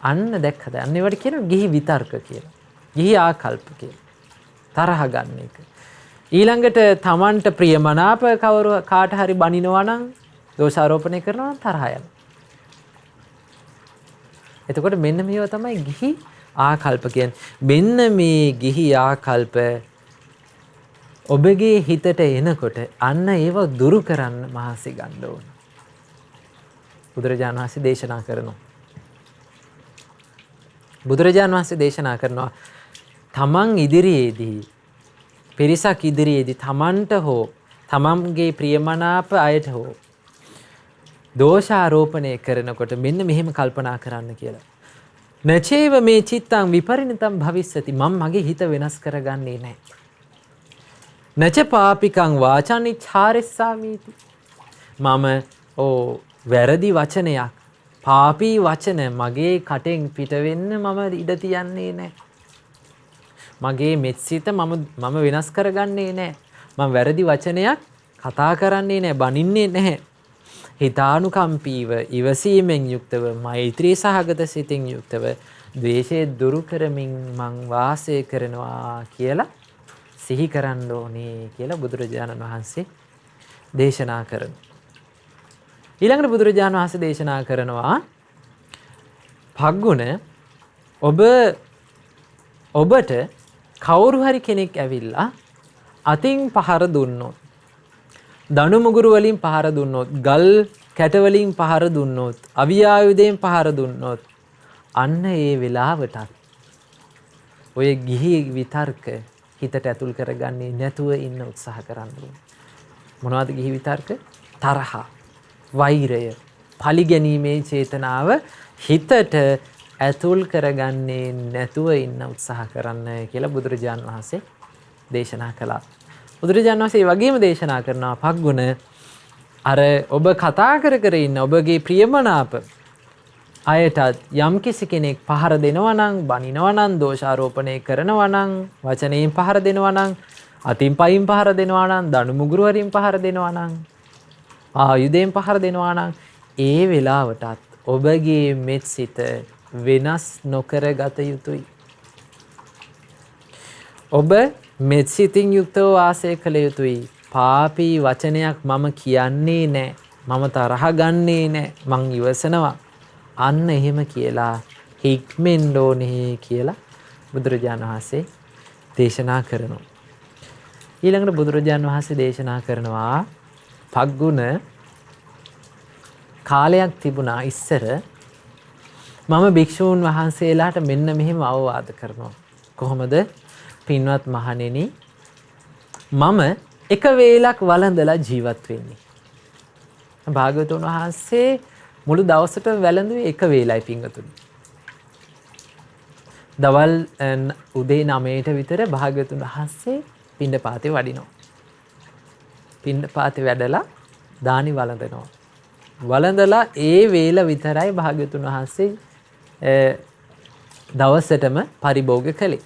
අන්න දැක්කද? අන්න ඒවට කියනවා ගිහි විතර්ක කියලා. ගිහි ආකල්ප කියලා. තරහ ගන්න එක. ඊළඟට Tamanට ප්‍රියමනාප කවුරු කාට හරි බනිනවා නම් දෝෂාරෝපණය කරනවා නම් තරහ යනවා. එතකොට මෙන්න මේව තමයි ගිහි ආකල්ප කියන්නේ. මෙන්න මේ ගිහි ආකල්ප ඔබගේ හිතට එනකොට අන්න ඒව දුරු කරන්න මහන්සි ගන්න ඕන. බුදුරජාණන් වහන්සේ දේශනා කරනවා. බුදුරජාණන් වහන්සේ දේශනා කරනවා තමන් ඉදිරියේදී පිරිසක් ඉදිරියේදී තමන්ට හෝ තමන්ගේ ප්‍රියමනාප අයට හෝ දෝෂාරෝපණය කරනකොට මෙන්න මෙහෙම කල්පනා කරන්න කියලා. නචේව මේ චිත්තං විපරිණතං භවිස්සති. මම මගේ හිත වෙනස් කරගන්නේ නැහැ. නච පාපිකං වාචානිච්ඡාරෙස්සාමීති. මම වැරදි වචනයක් පාපී වචන මගේ කටෙන් පිට වෙන්න මම ඉඩ තියන්නේ නැහැ. මගේ මෙත්සිත මම වෙනස් කරගන්නේ නැහැ. මම වැරදි වචනයක් කතා කරන්නේ නැහැ, බනින්නේ නැහැ. හිතානුකම්පීව ඉවසීමෙන් යුක්තව මෛත්‍රී සහගත සිතින් යුක්තව ද්වේෂය දුරු කරමින් මං වාසය කරනවා කියලා සිහි කරන්න ඕනේ කියලා බුදුරජාණන් වහන්සේ දේශනා කරනවා. ඊළඟට බුදුරජාණන් වහන්සේ දේශනා කරනවා පග්ගුණ ඔබට කවුරු හරි කෙනෙක් ඇවිල්ලා අතින් පහර දුන්නොත්, දණු මුගුරු වලින් පහර දුන්නොත්, ගල් කැට වලින් පහර දුන්නොත්, අවියායුධයෙන් පහර දුන්නොත් අන්න ඒ වෙලාවටත් ඔය ගිහි විතර්ක හිතට ඇතුල් කරගන්නේ නැතුව ඉන්න උත්සාහ කරන්න ඕනේ. මොනවද ගිහි විතර්ක? තරහ, වෛරය, පලිගැනීමේ චේතනාව හිතට ඇතුල් කරගන්නේ නැතුව ඉන්න උත්සාහ කරන්න කියලා බුදුරජාණන් වහන්සේ දේශනා කළා. බුදුරජාණන් වහන්සේ වගේම දේශනා කරනවා පග්ගුණ අර ඔබ කතා කර ඉන්න ඔබගේ ප්‍රියමනාප අයටත් යම් කිසි කෙනෙක් පහර දෙනවා නම්, බනිනවා නම්, දෝෂාරෝපණය කරනවා නම්, වචනයෙන් පහර දෙනවා නම්, අතින් පයින් පහර දෙනවා නම්, දණු මුගුරු වලින් පහර දෙනවා නම්, ආයුධයෙන් පහර දෙනවා නම් ඒ වෙලාවටත් ඔබගේ මෙත් සිත වෙනස් නොකර ගත යුතුයි. ඔබ මෙත් සිතින් යුක්තව වාසය කළ යුතුයි. පාපී වචනයක් මම කියන්නේ නැහැ. මම තරහ ගන්නේ නැහැ. මං ඉවසනවා. අන්න එහෙම කියලා හික්මෙන්න ඕනේ කියලා බුදුරජාණන් වහන්සේ දේශනා කරනවා. ඊළඟට බුදුරජාණන් වහන්සේ දේශනා කරනවා පග්ගුණ කාලයක් තිබුණා ඉස්සර මම භික්ෂූන් වහන්සේලාට මෙන්න මෙහෙම අවවාද කරනවා. කොහොමද? පින්වත් මහණෙනි, මම එක වේලක් වළඳලා ජීවත් වෙන්නේ. භාග්‍යවතුන් වහන්සේ මුළු දවසටම වැළඳුවේ එක වේලයි පින්වතුනි. දවල් උදේ 9ට විතර භාග්‍යවතුන් වහන්සේ පිණ්ඩපාතේ වඩිනවා. පිණ්ඩපාතේ වැඩලා දානි වළඳනවා. වළඳලා ඒ වේල විතරයි භාග්‍යවතුන් වහන්සේ දවසටම පරිභෝග කළේ.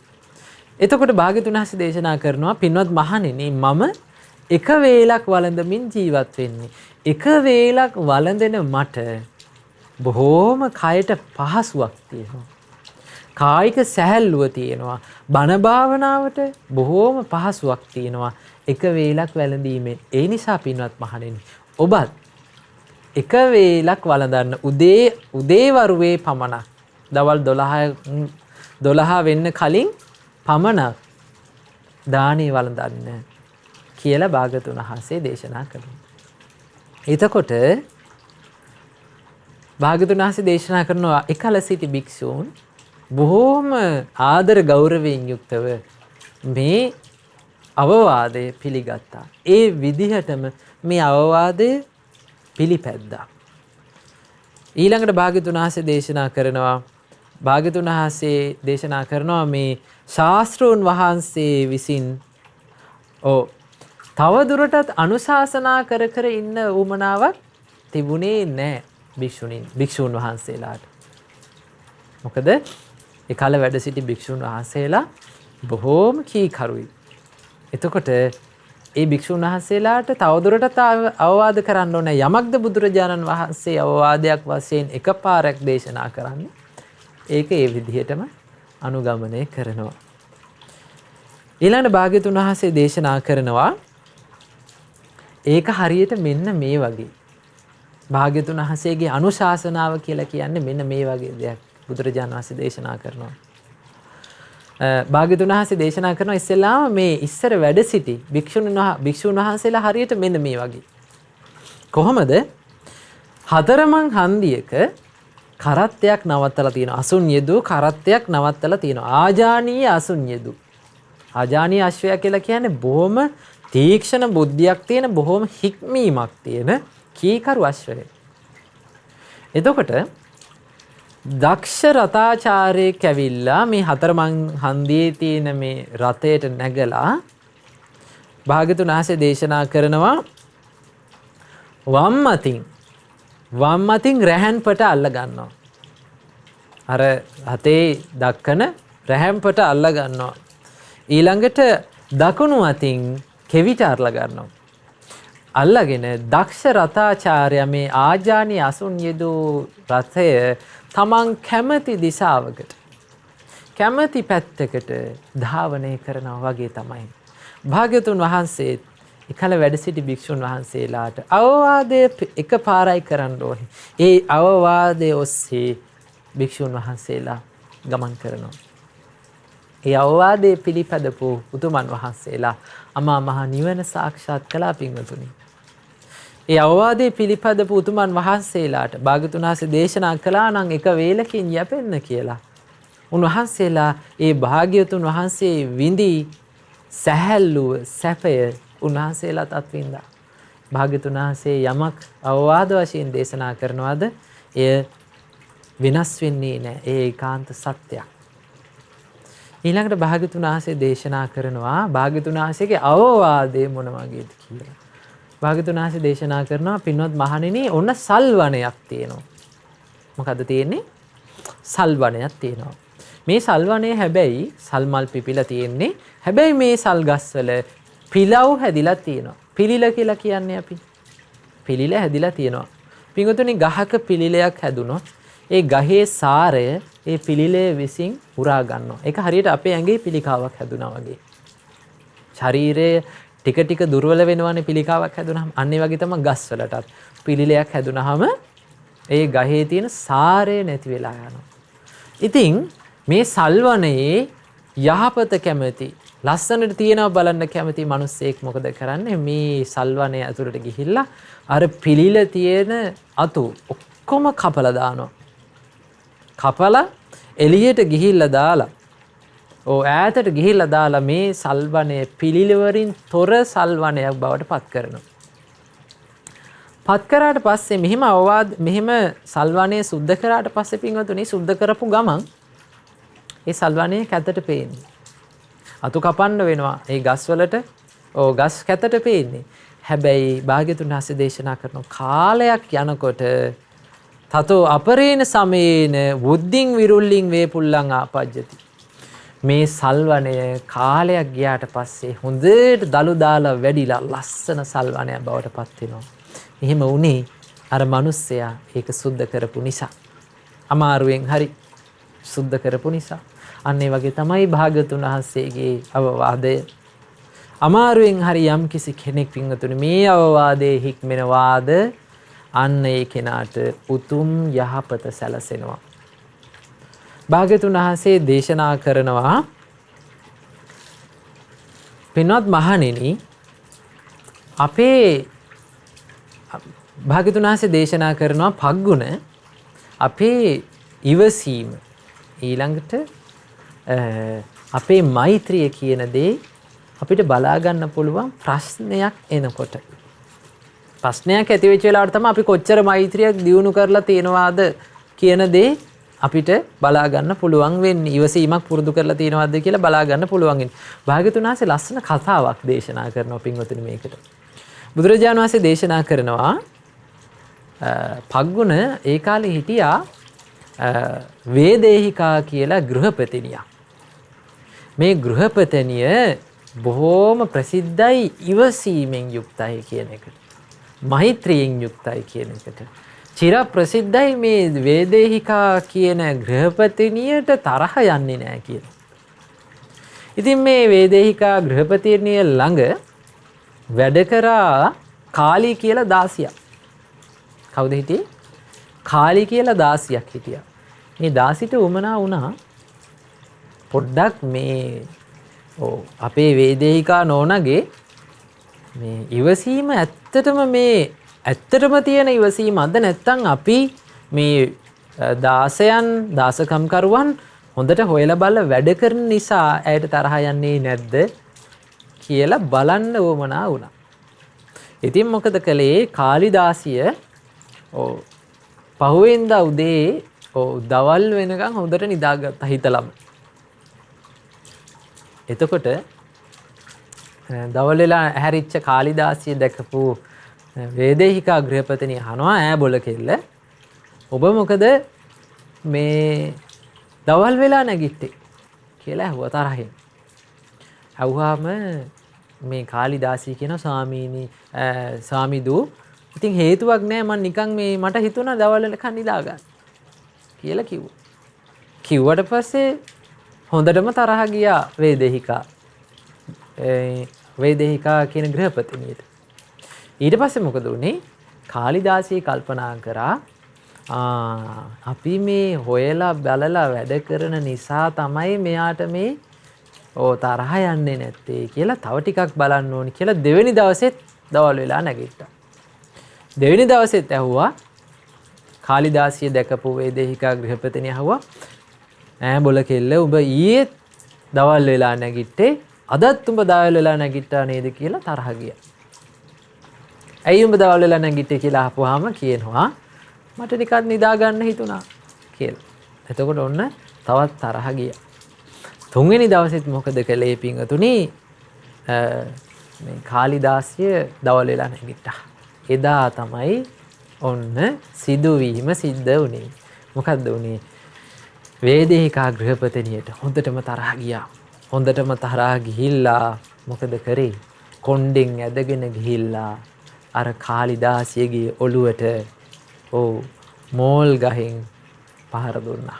එතකොට භාග්‍යවතුන් වහන්සේ දේශනා කරනවා පින්වත් මහණෙනි, මම එක වේලක් වළඳමින් ජීවත් වෙන්නේ. එක වේලක් වළඳන මට බොහෝම කයට පහසුවක් තියෙනවා. කායික සැහැල්ලුව තියෙනවා. බණ භාවනාවට බොහෝම පහසුවක් තියෙනවා එක වේලක් වැළඳීමෙන්. ඒ නිසා පින්වත් මහණෙනි, ඔබත් එක වේලක් වළඳන්න. උදේ වරුවේ පමණක්, දවල් 12 වෙන්න කලින් පමණක් දානේ වළඳන්න කියලා භාග්‍යවතුන් වහන්සේ දේශනා කළා. එතකොට භාග්‍යවතුන් වහන්සේ දේශනා කරනවා එකල සිටි භික්ෂූන් බොහෝම ආදර ගෞරවයෙන් යුක්තව මේ අවවාදය පිළිගත්තා. ඒ විදිහටම මේ අවවාදය පිළිපැද්දා. ඊළඟට භාග්‍යවතුන් වහන්සේ දේශනා කරනවා මේ ශාස්ත්‍රූන් වහන්සේ විසින් තව දුරටත් අනුශාසනා කර ඉන්න උවමනාවක් තිබුණේ නැහැ භික්ෂුන් වහන්සේලාට. මොකද ඒ කාලේ වැඩ සිටි භික්ෂුන් වහන්සේලා බොහෝම කීකරුයි. එතකොට ඒ භික්ෂුන් වහන්සේලාට තවදුරටත් අවවාද කරන්න ඕනේ. යමක්ද බුදුරජාණන් වහන්සේ අවවාදයක් වශයෙන් එකපාරක් දේශනා කරන්නේ. ඒක ඒ විදිහටම අනුගමනය කරනවා. ඊළඟ භාග්‍යතුන් වහන්සේ දේශනා කරනවා ඒක හරියට මෙන්න මේ වගේ. භාග්‍යතුන් වහන්සේගේ අනුශාසනාව කියලා කියන්නේ මෙන්න මේ වගේ දෙයක් බුදුරජාණන් වහන්සේ දේශනා කරනවා. භාග්‍යතුන් වහන්සේ දේශනා කරනවා ඉස්සෙල්ලාම මේ ඉස්සර වැඩ සිටි භික්ෂුන් වහන්සේලා හරියට මෙන්න මේ වගේ. කොහොමද? හතරමං හන්දියක කරත්තයක් නවත්තලා තියෙනවා. අසුන් යෙදූ කරත්තයක් නවත්තලා තියෙනවා. ආජානීය අසුන් යෙදූ. ආජානීය අශ්වය කියලා කියන්නේ බොහොම තීක්ෂණ බුද්ධියක් තියෙන බොහොම හික්මීමක් තියෙන කීකරු අශ්වය. එතකොට දක්ෂ රතාචාර්යෙක් ඇවිල්ලා මේ හතරමං හන්දියේ තියෙන මේ රථයට නැගලා භාග්‍යතුන් වහන්සේ දේශනා කරනවා වම් අතින් රැහැන්පට අල්ල ගන්නවා. අර හතේ දක්කන රැහැන්පට අල්ල ගන්නවා. ඊළඟට දකුණු අතින් කෙවිත අල්ල ගන්නවා. අල්ලගෙන දක්ෂ රතාචාර්යා මේ ආජානීය අසුන් යෙදූ රථය තමන් කැමති දිශාවකට කැමති පැත්තකට ධාවනය කරනවා වගේ තමයි. භාග්‍යතුන් වහන්සේ එකල වැඩ සිටි භික්ෂුන් වහන්සේලාට අවවාදය එකපාරයි කරන්න ඕනේ. ඒ අවවාදයේ ඔස්සේ භික්ෂුන් වහන්සේලා ගමන් කරනවා. ඒ අවවාදයේ පිළිපදපු උතුමන් වහන්සේලා අමා මහ නිවන සාක්ෂාත් කළා පින්වතුනි. ඒ අවවාදයේ පිළිපදපු උතුමන් වහන්සේලාට භාග්‍යතුන් වහන්සේ දේශනා කළා නම් එක වේලකින් යැපෙන්න කියලා. උන්වහන්සේලා ඒ භාග්‍යතුන් වහන්සේ විඳි සැහැල්ලුව සැපය උන්වහන්සේලාත් අත්විඳා. භාග්‍යතුන් වහන්සේ යමක් අවවාද වශයෙන් දේශනා කරනවාද එය වෙනස් වෙන්නේ නැහැ. ඒ ඒකාන්ත සත්‍යයක්. ඊළඟට භාග්‍යතුන් වහන්සේ දේශනා කරනවා භාග්‍යතුන් වහන්සේගේ අවවාදය මොන වගේද කියලා. භාග්‍යතුන් වහන්සේ දේශනා කරනවා පින්වත් මහණෙනි ඔන්න සල්වණයක් තියෙනවා. මොකද්ද තියෙන්නේ? සල්වණයක් තියෙනවා. මේ සල්වණේ හැබැයි සල්මල් පිපිලා තියෙන්නේ. හැබැයි මේ සල් ගස්වල පිලව් හැදිලා තියෙනවා. පිළිල කියලා කියන්නේ අපි. පිළිල හැදිලා තියෙනවා. පින්වතුනි ගහක පිළිලයක් හැදුනොත් ඒ ගහේ සාරය ඒ පිළිලේ විසින් උරා ගන්නවා. ඒක හරියට අපේ ඇඟේ පිළිකාවක් හැදුනා වගේ. ශරීරයේ ටික ටික දුර්වල වෙනවනේ පිළිකාවක් හැදුනහම. අන්න ඒ වගේ තමයි ගස් වලටත් පිළිලයක් හැදුනහම ඒ ගහේ තියෙන සාරය නැති වෙලා යනවා. ඉතින් මේ සල්වනයේ යහපත කැමති ලස්සනට තියෙනවා බලන්න කැමති මිනිස්සෙක් මොකද කරන්නේ? මේ සල්වනයේ ඇතුළට ගිහිල්ලා අර පිළිල තියෙන අතු ඔක්කොම කපලා දානවා. කපලා එළියට ගිහිල්ලා දාලා ඈතට ගිහිල්ලා දාලා මේ සල්වනයේ පිළිලවරින් තොර සල්වනයක් බවට පත් කරනවා. පත් කරාට පස්සේ මෙහිම සල්වනයේ සුද්ධ කරාට පස්සේ පින්වතුනි සුද්ධ කරපු ගමන් ඒ සල්වනයේ කැතට පේන්නේ. අතු කපන්න වෙනවා. ඒ ගස් වලට ගස් කැතට පේන්නේ. හැබැයි භාග්‍යතුන් වහන්සේ දේශනා කරන කාලයක් යනකොට තතෝ අපරේන සමේන බුද්ධින් විරුල්ලින් වේපුල්ලං ආපජ්ජති. මේ සල්වනය කාලයක් ගියාට පස්සේ හොඳට දළු දාලා වැඩිලා ලස්සන සල්වනයක් බවට පත් වෙනවා. එහෙම වුණේ අර මිනිස්සයා ඒක සුද්ධ කරපු නිසා. අමාරුවෙන් හරි සුද්ධ කරපු නිසා. අන්න ඒ වගේ තමයි භාග්‍යතුන් වහන්සේගේ අවවාදය. අමාරුවෙන් හරි යම් කිසි කෙනෙක් පින්වතුනි මේ අවවාදයේ හික්මෙනවාද අන්න ඒ කෙනාට උතුම් යහපත සැලසෙනවා. භාග්‍යතුන් වහන්සේ දේශනා කරනවා පින්වත් මහණෙනි අපේ භාග්‍යතුන් වහන්සේ දේශනා කරනවා පග්ගුණ අපේ ඉවසීම ඊළඟට අපේ මෛත්‍රිය කියන දේ අපිට බලා ගන්න පුළුවන් ප්‍රශ්නයක් එනකොට. ප්‍රශ්නයක් ඇති වෙච්ච වෙලාවට තමයි අපි කොච්චර මෛත්‍රියක් දියුණු කරලා තියෙනවාද කියන දේ අපිට බලා ගන්න පුළුවන් වෙන්නේ. ඉවසීමක් පුරුදු කරලා තියෙනවද කියලා බලා ගන්න පුළුවන් වෙන්නේ. භාග්‍යතුන් වහන්සේ ලස්සන කතාවක් දේශනා කරනවා පින්වතුනි මේකට. බුදුරජාණන් වහන්සේ දේශනා කරනවා පග්ගුණ ඒ කාලේ හිටියා වේදේහිකා කියලා ගෘහපතිනියක්. මේ ගෘහපතනිය බොහෝම ප්‍රසිද්ධයි ඉවසීමෙන් යුක්තයි කියන එකට. මෛත්‍රියෙන් යුක්තයි කියන එකට. චිර ප්‍රසිද්ධයි මේ වේදේහිකා කියන ගෘහපතිනියට තරහ යන්නේ නැහැ කියලා. ඉතින් මේ වේදේහිකා ගෘහපතිනිය ළඟ වැඩ කරා කාලී කියලා දාසියක්. කවුද හිටියේ? කාලී කියලා දාසියක් හිටියා. මේ දාසිට උමනා වුණා පොඩ්ඩක් මේ අපේ වේදේහිකා නෝනගේ මේ ඉවසීම ඇත්තටම තියෙන ඉවසීමක්ද නැත්නම් අපි මේ දාසයන් දාසකම්කරුවන් හොඳට හොයලා බලලා වැඩ කරන නිසා ඇයට තරහ යන්නේ නැද්ද කියලා බලන්න උවමනා වුණා. ඉතින් මොකද කළේ? කාලිදාසිය පහුවෙන්දා උදේ දවල් වෙනකන් හොඳට නිදාගත්තා හිතලම. එතකොට දවල් වෙලා ඇහැරිච්ච කාලිදාසිය දැකපු වේදේහිකා ගෘහපතිනිය අහනවා ඈ බොල කෙල්ල ඔබ මොකද මේ දවල් වෙලා නැගිට්ටේ කියලා ඇහුවා තරහින්. ඇහුවාම මේ කාලිදාසිය කියන ස්වාමීදු ඉතින් හේතුවක් නෑ මම නිකන් මේ මට හිතුණා දවල් වෙනකන් නිදා ගන්න කියලා කිව්වා. කිව්වට පස්සේ හොඳටම තරහ ගියා වේදේහිකා කියන ගෘහපතිනියට. ඊට පස්සේ මොකද වුනේ? කාලිදාසිය කල්පනා කරා අපි මේ හොයලා බලලා වැඩ කරන නිසා තමයි මෙයාට මේ තරහ යන්නේ නැත්තේ කියලා තව ටිකක් බලන්න ඕනි කියලා දෙවෙනි දවසෙත් දවල් වෙලා නැගිට්ටා. දෙවෙනි දවසෙත් ඇහුවා කාලිදාසිය දැකපු වේදේහිකා ගෘහපතිනිය ඇහුවා ඈ බොල කෙල්ල උඹ ඊයේ දවල් වෙලා නැගිට්ටේ අදත් උඹ දවල් වෙලා නැගිට්ටා නේද කියලා තරහ ගියා. ඇයි උඹ දවල් වෙලා නැගිට්ටේ කියලා අහපුවාම කියනවා මට නිකන් නිදා ගන්න හිතුණා කියලා. එතකොට ඔන්න තවත් තරහ ගියා. තුන්වෙනි දවසෙත් මොකද කළේ පින්වතුනි? මේ කාලිදාසිය දවල් වෙලා නැගිට්ටා. එදා තමයි ඔන්න සිදුවීම සිද්ධ වුණේ. මොකද්ද වුණේ? වේදේහිකා ගෘහපතිනියට හොඳටම තරහ ගියා. හොඳටම තරහ ගිහිල්ලා මොකද කරේ? කොණ්ඩෙන් ඇදගෙන ගිහිල්ලා අර කාලිදාසියගේ ඔළුවට මෝල් ගහෙන් පහර දුන්නා.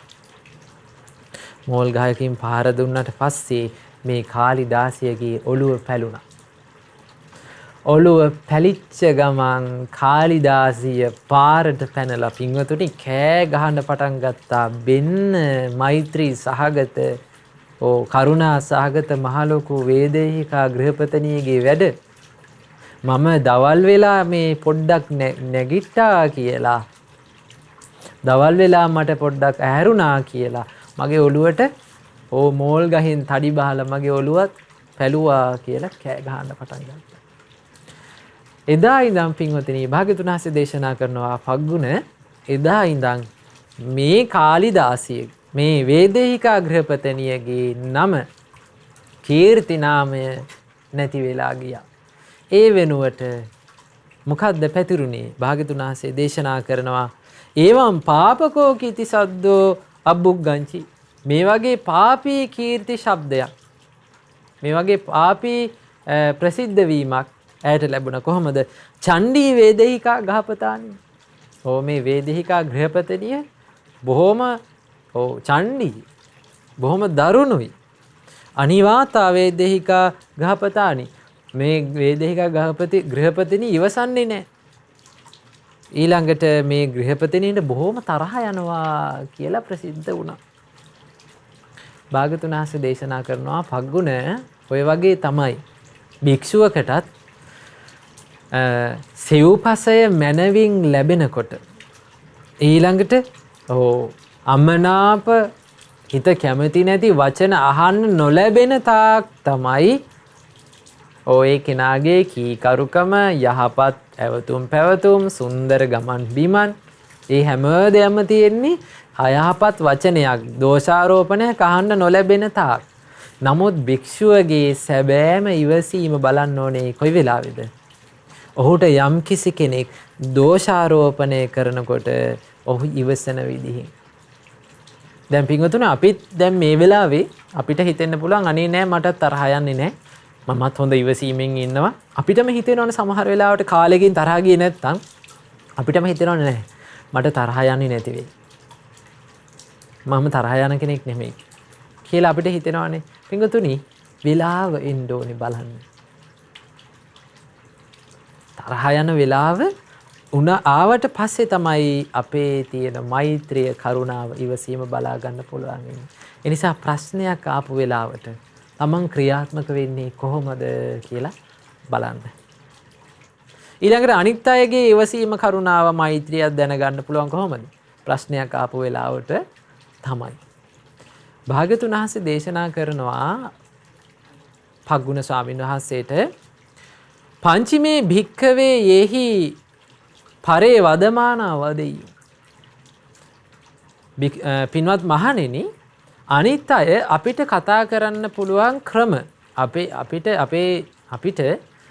මෝල් ගහකින් පහර දුන්නට පස්සේ මේ කාලිදාසියගේ ඔළුව පැලුණා. ඔළුව පැලිච්ච ගමන් කාලිදාසිය පාරට පැනලා පින්වතුනි කෑ ගහන්න පටන් ගත්තා. බෙන්න මෛත්‍රී සහගත කරුණා සහගත මහලොකු වේදේහිකා ගෘහපතිනියගේ වැඩ මම දවල් වෙලා මේ පොඩ්ඩක් නැගිට්ටා කියලා දවල් වෙලා මට පොඩ්ඩක් ඇහැරුණා කියලා මගේ ඔළුවට මෝල් ගහින් තඩි බහලා මගේ ඔළුවත් පැලුවා කියලා කෑ ගහන්න පටන් ගත්තා. එදා ඉඳන් පින්වතුනි භාග්‍යවතුන් වහන්සේ දේශනා කරනවා පග්ගුණ එදා ඉඳන් මේ කාලිදාසිය මේ වේදේහිකා ගෘහපතිනියගේ නම කීර්ති නාමය නැති වෙලා ගියා. ඒ වෙනුවට මොකද්ද පැතිරුණේ? භාග්‍යවතුන් වහන්සේ දේශනා කරනවා ඒවම් පාපකෝ කීති සද්දෝ අබ්බුග්ගංචි. මේ වගේ පාපී කීර්ති ශබ්දයක් මේ වගේ පාපී ප්‍රසිද්ධ වීමක් ඇයට ලැබුණ කොහොමද? චණ්ඩී වේදේහිකා ගහපතානි. මේ වේදේහිකා ගෘහපතිනිය බොහොම චණ්ඩී බොහොම දරුණුයි. අනිවාතා වේදේහිකා ගහපතානි. මේ වේදේහිකා ගෘහපතිනිය ඉවසන්නේ නැහැ. ඊළඟට මේ ගෘහපතිනියට බොහොම තරහ යනවා කියලා ප්‍රසිද්ධ වුණා. භාග්‍යවතුන් වහන්සේ දේශනා කරනවා පග්ගුණ ඔය වගේ තමයි භික්ෂුවකටත් සිව්පසය මනවින් ලැබෙනකොට ඊළඟට අමනාප හිත කැමති නැති වචන අහන්න නොලැබෙන තාක් තමයි ඒ කෙනාගේ කීකරුකම යහපත් ඇවතුම් පැවතුම් සුන්දර ගමන් බිමන් ඒ හැම දෙයක්ම තියෙන්නේ අයහපත් වචනයක් දෝෂාරෝපණයක් අහන්න නොලැබෙන තාක්. නමුත් භික්ෂුවගේ සැබෑම ඉවසීම බලන්න ඕනේ කොයි වෙලාවේද? ඔහුට යම් කිසි කෙනෙක් දෝෂාරෝපණය කරනකොට ඔහු ඉවසන විදිහින්. දැන් පින්වතුනි අපිත් දැන් මේ වෙලාවේ අපිට හිතෙන්න පුළුවන් අනේ නෑ මට තරහ යන්නේ නෑ. මමත් හොඳ ඉවසීමෙන් ඉන්නවා. අපිටම හිතෙනවනේ සමහර වෙලාවට කාලෙකින් තරහා ගියේ නැත්තම් අපිටම හිතෙනවනේ නැහැ. මට තරහා යන්නේ නැති වෙයි. මම තරහා යන කෙනෙක් නෙමෙයි කියලා අපිට හිතෙනවනේ. පින්වතුනි වෙලාව එන්න ඕනේ බලන්න. තරහා යන වෙලාව ආවට පස්සේ තමයි අපේ තියෙන මෛත්‍රිය, කරුණාව, ඉවසීම බලා ගන්න පුළුවන් වෙන්නේ. ඒ නිසා ප්‍රශ්නයක් ආපු වෙලාවට තමන් ක්‍රියාත්මක වෙන්නේ කොහොමද කියලා බලන්න. ඊළඟට අනිත් අයගේ ඉවසීම, කරුණාව, මෛත්‍රියක් දැනගන්න පුළුවන් කොහොමද? ප්‍රශ්නයක් ආපු වෙලාවට තමයි. භාග්‍යතුන් වහන්සේ දේශනා කරනවා පග්ගුණ ස්වාමීන් වහන්සේට පංචමේ භික්ඛවේ යෙහි පරේ වදමානා වදෙය්‍ය. පින්වත් මහණෙනි, අනිත් අය අපිට කතා කරන්න පුළුවන් ක්‍රම අපිට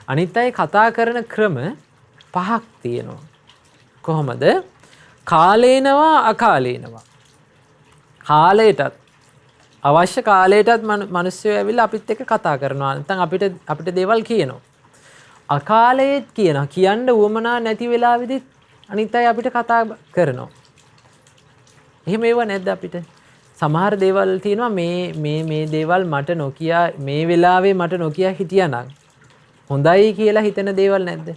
අනිත් අය කතා කරන ක්‍රම 5ක් තියෙනවා. කොහොමද? කාලේනවා, අකාලේනවා. කාලයටත් අවශ්‍ය කාලයටත් මිනිස්සු ඇවිල්ලා අපිත් එක්ක කතා කරනවා. නැත්නම් අපිට දේවල් කියනවා. අකාලයේත් කියන්න උවමනා නැති වෙලාවෙදිත් අනිත් අය අපිට කතා කරනවා. එහෙම ඒව නැද්ද අපිට? සමහර දේවල් තියෙනවා මේ දේවල් මට නොකිය මේ වෙලාවේ මට නොකිය හිටියානම් හොඳයි කියලා හිතන දේවල් නැද්ද?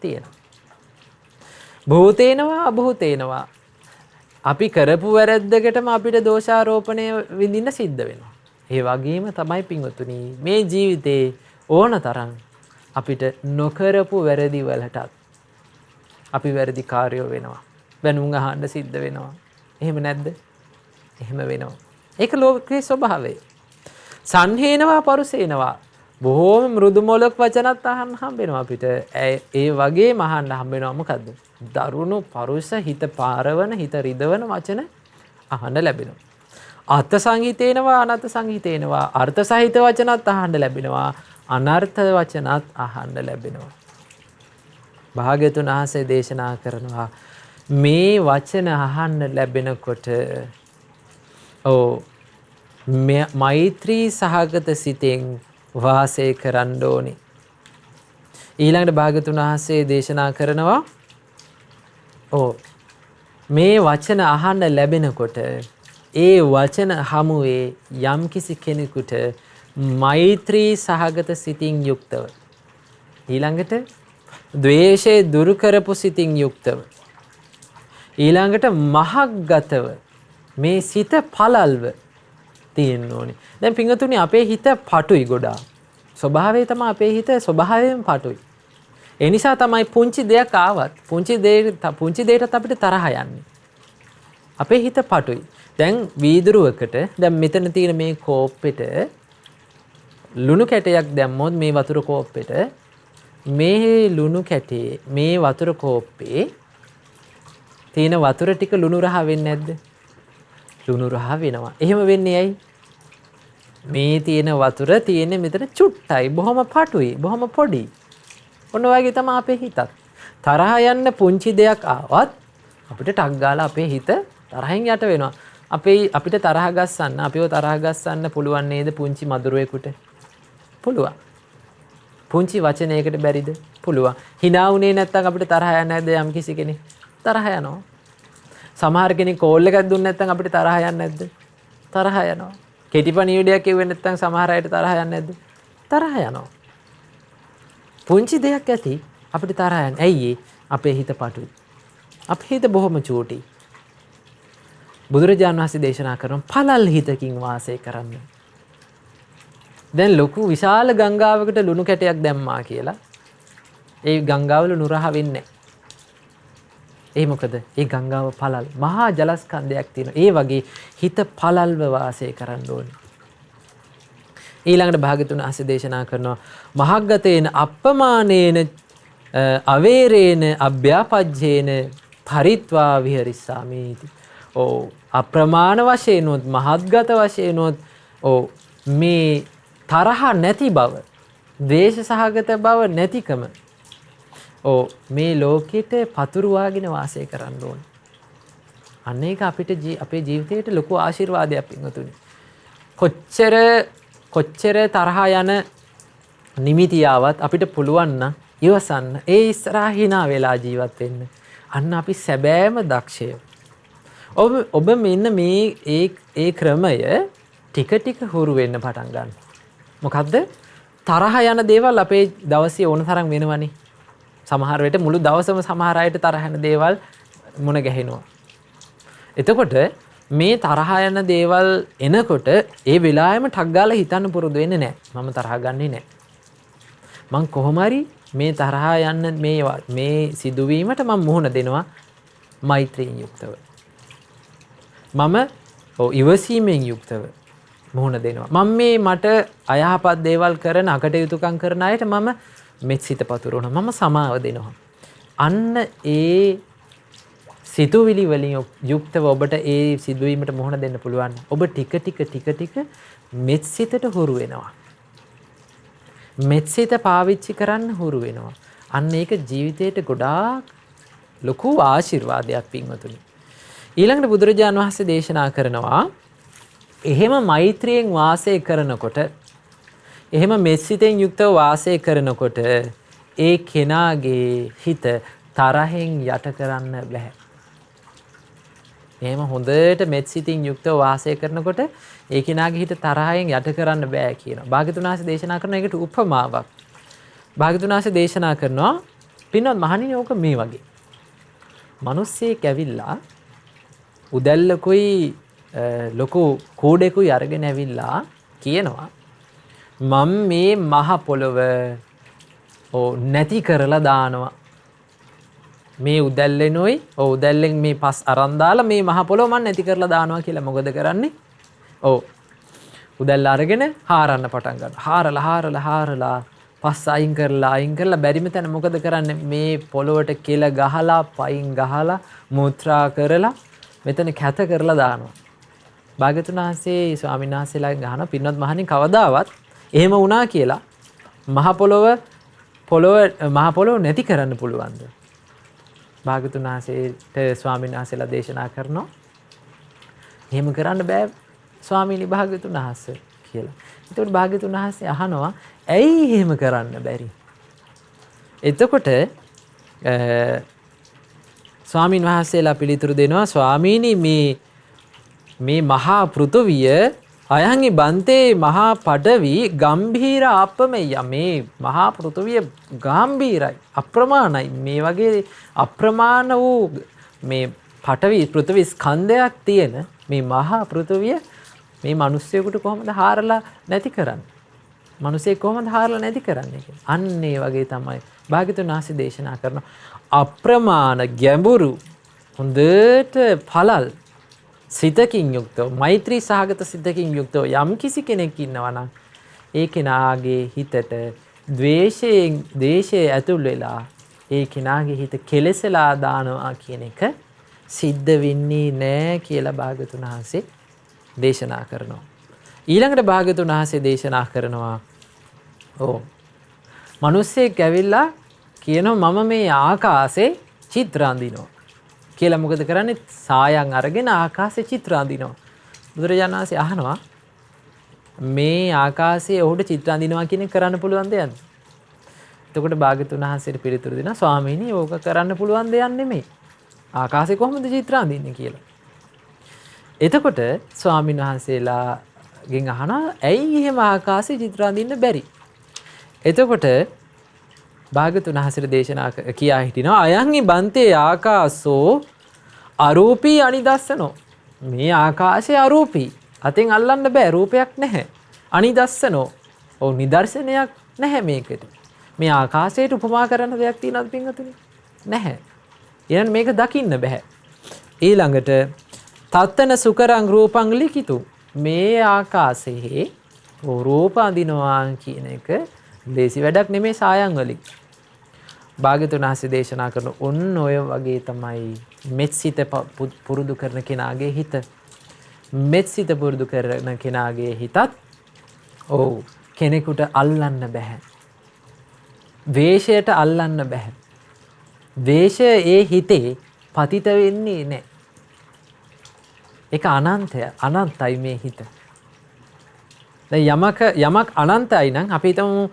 තියෙනවා. භූතේනවා, අභූතේනවා. අපි කරපු වැරද්දකටම අපිට දෝෂාරෝපණය විඳින්න සිද්ධ වෙනවා. ඒ වගේම තමයි පින්වතුනි මේ ජීවිතේ ඕන තරම් අපිට නොකරපු වැරදි වලටත් අපි වැරදි කාර්යෝ වෙනවා. බැනුම් අහන්න සිද්ධ වෙනවා. එහෙම නැද්ද? එහෙම වෙනවා. ඒක ලෝකයේ ස්වභාවය. සංහේනවා, පරුසේනවා. බොහෝම මෘදු මොලක් වචනත් අහන්න හම්බ වෙනවා අපිට. ඒ වගේම අහන්න හම්බ වෙනවා මොකද්ද? දරුණු පරුස, හිත පාරවන, හිත රිදවන වචන අහන්න ලැබෙනවා. අර්ථ සංහිතේනවා, අනර්ථ සංහිතේනවා. අර්ථ සහිත වචනත් අහන්න ලැබෙනවා. අනර්ථ වචනත් අහන්න ලැබෙනවා. භාග්‍යතුන් වහන්සේ දේශනා කරනවා මේ වචන අහන්න ලැබෙනකොට මෛත්‍රී සහගත සිතෙන් වාසය කරන්න ඕනේ. ඊළඟට භාග්‍යතුන් වහන්සේ දේශනා කරනවා මේ වචන අහන්න ලැබෙනකොට ඒ වචන හමුවේ යම්කිසි කෙනෙකුට මෛත්‍රී සහගත සිතින් යුක්තව, ඊළඟට ද්වේෂය දුරු කරපු සිතින් යුක්තව, ඊළඟට මහග්ගතව මේ සිත පළල්ව තියෙන්න ඕනේ. දැන් පින්වතුනි අපේ හිත පටුයි ගොඩාක්. ස්වභාවය තමයි අපේ හිත ස්වභාවයෙන් පටුයි. ඒ නිසා තමයි පුංචි දෙයක් ආවත් පුංචි දෙයකට අපිට තරහ යන්නේ. අපේ හිත පටුයි. දැන් වීදුරුවකට දැන් මෙතන තියෙන මේ කෝප්පෙට ලුණු කැටයක් දැම්මොත් මේ වතුර කෝප්පෙට මේ ලුණු කැටේ මේ වතුර කෝප්පේ තියෙන වතුර ටික ලුණු රහ වෙන්නේ නැද්ද? ලුණු රහ වෙනවා. එහෙම වෙන්නේ ඇයි? මේ තියෙන වතුර තියෙන්නේ මෙතන චුට්ටයි, බොහොම පටුයි, බොහොම පොඩි. ඔන්න වගේ තමයි අපේ හිතත්. තරහ යන්න පුංචි දෙයක් ආවත් අපිට ටක් ගාලා අපේ හිත තරහෙන් යට වෙනවා. අපිට තරහ ගස්සන්න, අපිව තරහ ගස්සන්න පුළුවන් නේද පුංචි මදුරුවෙකුට? පුළුවන්. පුංචි වචනයකට බැරිද? පුළුවන්. hina උනේ නැත්තම් අපිට තරහ යන්නේ නැද්ද යම් කිසි කෙනෙක්? තරහ යනවා. සමහර කෙනෙක් කෝල් එකක් දුන්නේ නැත්තම් අපිට තරහ යන්නේ නැද්ද? තරහ යනවා. කෙටිපණිවිඩයක් කිව්වේ නැත්තම් සමහර අයට තරහ යන්නේ නැද්ද? තරහ යනවා. පුංචි දෙයක් ඇති අපිට තරහ යන්නේ. ඇයි අපේ හිත පටුයි. අපේ හිත බොහොම චූටි. බුදුරජාණන් වහන්සේ දේශනා කරන පළල් හිතකින් වාසය කරන්න. දැන් ලොකු විශාල ගංගාවකට ලුණු කැටයක් දැම්මා කියලා ඒ ගංගාවල නුරහ වෙන්නේ නැහැ. ඒ මොකද? ඒ ගංගාව පළල්. මහා ජලස්කන්ධයක් තියෙනවා. ඒ වගේ හිත පළල්ව වාසය කරන්න ඕනේ. ඊළඟට භාග්‍යතුන් වහන්සේ දේශනා කරනවා මහග්ගතේන අප්පමානේන අවේරේන අභ්‍යාපජ්ජේන පරිත්වා විහරිස්සාමීති. අප්‍රමාණ වශයෙන්ොත් මහත්ගත වශයෙන්ොත් මේ තරහ නැති බව, ද්වේෂ සහගත බව නැතිකම මේ ලෝකෙට පතුරවාගෙන වාසය කරන්න ඕන. අන්න ඒක අපිට අපේ ජීවිතයට ලොකු ආශිර්වාදයක් පින්වතුනි. කොච්චර තරහ යන නිමිති ආවත් අපිට පුළුවන් නම් ඉවසන්න. ඒ ඉස්සරහා hina වෙලා ජීවත් වෙන්න. අන්න අපි සැබෑම දක්ෂයෝ. ඔබ මෙන්න මේ ඒ ක්‍රමය ටික ටික හුරු වෙන්න පටන් ගන්න. මොකද්ද? තරහ යන දේවල් අපේ දවසේ ඕන තරම් වෙනවනේ. සමහර වෙලට මුළු දවසම සමහර අයට තරහ යන දේවල් මුණ ගැහෙනවා. එතකොට මේ තරහ යන දේවල් එනකොට ඒ වෙලාවෙම ටක් ගාලා හිතන්න පුරුදු වෙන්නේ නැහැ. මම තරහ ගන්නෙ නැහැ. මං කොහොම හරි මේ තරහ යන්න මේ සිදුවීමට මම මුහුණ දෙනවා මෛත්‍රියෙන් යුක්තව. මම ඉවසීමෙන් යුක්තව මුහුණ දෙනවා. මම මට අයහපත් දේවල් කරන අකටයුතුකම් කරන අයට මම මෙත් සිත පතුරවනවා. මම සමාව දෙනවා. අන්න ඒ සිතුවිලි වලින් යුක්තව ඔබට ඒ සිදුවීමට මුහුණ දෙන්න පුළුවන්. ඔබ ටික ටික මෙත් සිතට හුරු වෙනවා. මෙත් සිත පාවිච්චි කරන්න හුරු වෙනවා. අන්න ඒක ජීවිතේට ගොඩාක් ලොකු ආශිර්වාදයක් පින්වතුනි. ඊළඟට බුදුරජාණන් වහන්සේ දේශනා කරනවා එහෙම මෛත්‍රියෙන් වාසය කරනකොට එහෙම මෙත් සිතෙන් යුක්තව වාසය කරනකොට ඒ කෙනාගේ හිත තරහෙන් යට කරන්න බෑ. එහෙම හොඳට මෙත් සිතින් යුක්තව වාසය කරනකොට ඒ කෙනාගේ හිත තරහෙන් යට කරන්න බෑ කියනවා. භාග්‍යවතුන් වහන්සේ දේශනා කරන එකට උපමාවක්. භාග්‍යවතුන් වහන්සේ දේශනා කරනවා පින්වත් මහණෙනි ඕක මේ වගේ. මිනිස්සෙක් ඇවිල්ලා උදැල්ලකුයි ලොකු කූඩේකුයි අරගෙන ඇවිල්ලා කියනවා මම මේ මහ පොළව නැති කරලා දානවා. මේ උදැල්ලෙනොයි උදැල්ලෙන් මේ පස් අරන් දාලා මේ මහ පොළොව මම නැති කරලා දානවා කියලා මොකද කරන්නේ? උදැල්ල අරගෙන හාරන්න පටන් ගන්නවා. හාරලා පස් අයින් කරලා බැරිම තැන මොකද කරන්නේ? මේ පොළොවට කෙල ගහලා පයින් ගහලා මුත්‍රා කරලා මෙතන කැත කරලා දානවා. භාග්‍යවතුන් වහන්සේ ස්වාමීන් වහන්සේලාගෙන් අහනවා පින්වත් මහණෙනි කවදාවත් එහෙම වුණා කියලා මහ පොළොව නැති කරන්න පුළුවන්ද? භාග්‍යවතුන් වහන්සේට ස්වාමීන් වහන්සේලා දේශනා කරනවා එහෙම කරන්න බෑ ස්වාමීනි භාග්‍යවතුන් වහන්සේ කියලා. එතකොට භාග්‍යවතුන් වහන්සේ අහනවා ඇයි එහෙම කරන්න බැරි? එතකොට ස්වාමීන් වහන්සේලා පිළිතුරු දෙනවා ස්වාමීනි මේ මහා පෘථුවිය අයංගි බන්තේ මහා පඩවි ගම්භීර ආපමෙය. මේ මහා පෘථුවිය ගාම්භීරයි අප්‍රමාණයි. මේ වගේ අප්‍රමාණ වූ මේ පෘථුවි ස්කන්ධයක් තියෙන මේ මහා පෘථුවිය මේ මිනිස්සුයෙකුට කොහොමද හාරලා නැති කරන්නේ? මිනිස්සෙක් කොහොමද හාරලා නැති කරන්නේ කියලා. අන්න ඒ වගේ තමයි භාග්‍යවතුන් වහන්සේ දේශනා කරන අප්‍රමාණ ගැඹුරු හොඳට පළල් සිතකින් යුක්තව මෛත්‍රී සහගත සිතකින් යුක්තව යම් කිසි කෙනෙක් ඉන්නවා නම් ඒ කෙනාගේ හිතට ද්වේෂය ඇතුල් වෙලා ඒ කෙනාගේ හිත කෙලෙසලා දානවා කියන එක සිද්ධ වෙන්නේ නැහැ කියලා භාග්‍යවතුන් වහන්සේ දේශනා කරනවා. ඊළඟට භාග්‍යවතුන් වහන්සේ දේශනා කරනවා මිනිස්සෙක් ඇවිල්ලා කියනවා මම මේ ආකාශේ චිත්‍ර අඳිනවා කියලා. මොකද කරන්නේ? සායන් අරගෙන ආකාශේ චිත්‍ර අඳිනවා. බුදුරජාණන් වහන්සේ අහනවා මේ ආකාශයේ ඔහුට චිත්‍ර අඳිනවා කියන එක කරන්න පුළුවන් දෙයක්ද? එතකොට භාග්‍යවතුන් වහන්සේට පිළිතුරු දෙනවා ස්වාමීනි ඕක කරන්න පුළුවන් දෙයක් නෙමෙයි. ආකාශේ කොහොමද චිත්‍ර අඳින්නේ කියලා. එතකොට ස්වාමීන් වහන්සේලාගෙන් අහනවා ඇයි එහෙම ආකාශයේ චිත්‍ර අඳින්න බැරි? එතකොට භාග්‍යවතුන් වහන්සේ දේශනා කියා හිටිනවා අයංගි බන්තේ ආකාසෝ අරූපී අනිදස්සනෝ. මේ ආකාශය අරූපී. අතෙන් අල්ලන්න බෑ. රූපයක් නැහැ. අනිදස්සනෝ. නිදර්ශනයක් නැහැ මේකට. මේ ආකාශයට උපමා කරන දෙයක් තියෙනවද පින්වතුනි? නැහැ. එහෙනම් මේක දකින්න බෑ. ඊළඟට තත්තන සුකරං රූපං ලිඛිතු. මේ ආකාශයේ රූප අඳිනවා කියන එක දේසි වැඩක් නෙමේ සායන් වලින්. භාග්‍යවතුන් වහන්සේ දේශනා කරන ඔන්න ඔය වගේ තමයි මෙත් සිත පුරුදු කරන කෙනාගේ හිත. මෙත් සිත පුරුදු කරන කෙනාගේ හිතත් කෙනෙකුට අල්ලන්න බෑ. ද්වේෂයට අල්ලන්න බෑ. ද්වේෂය ඒ හිතේ පතිත වෙන්නේ නැහැ. ඒක අනන්තයි මේ හිත. දැන් යමක් අනන්තයි නම් අපි හිතමු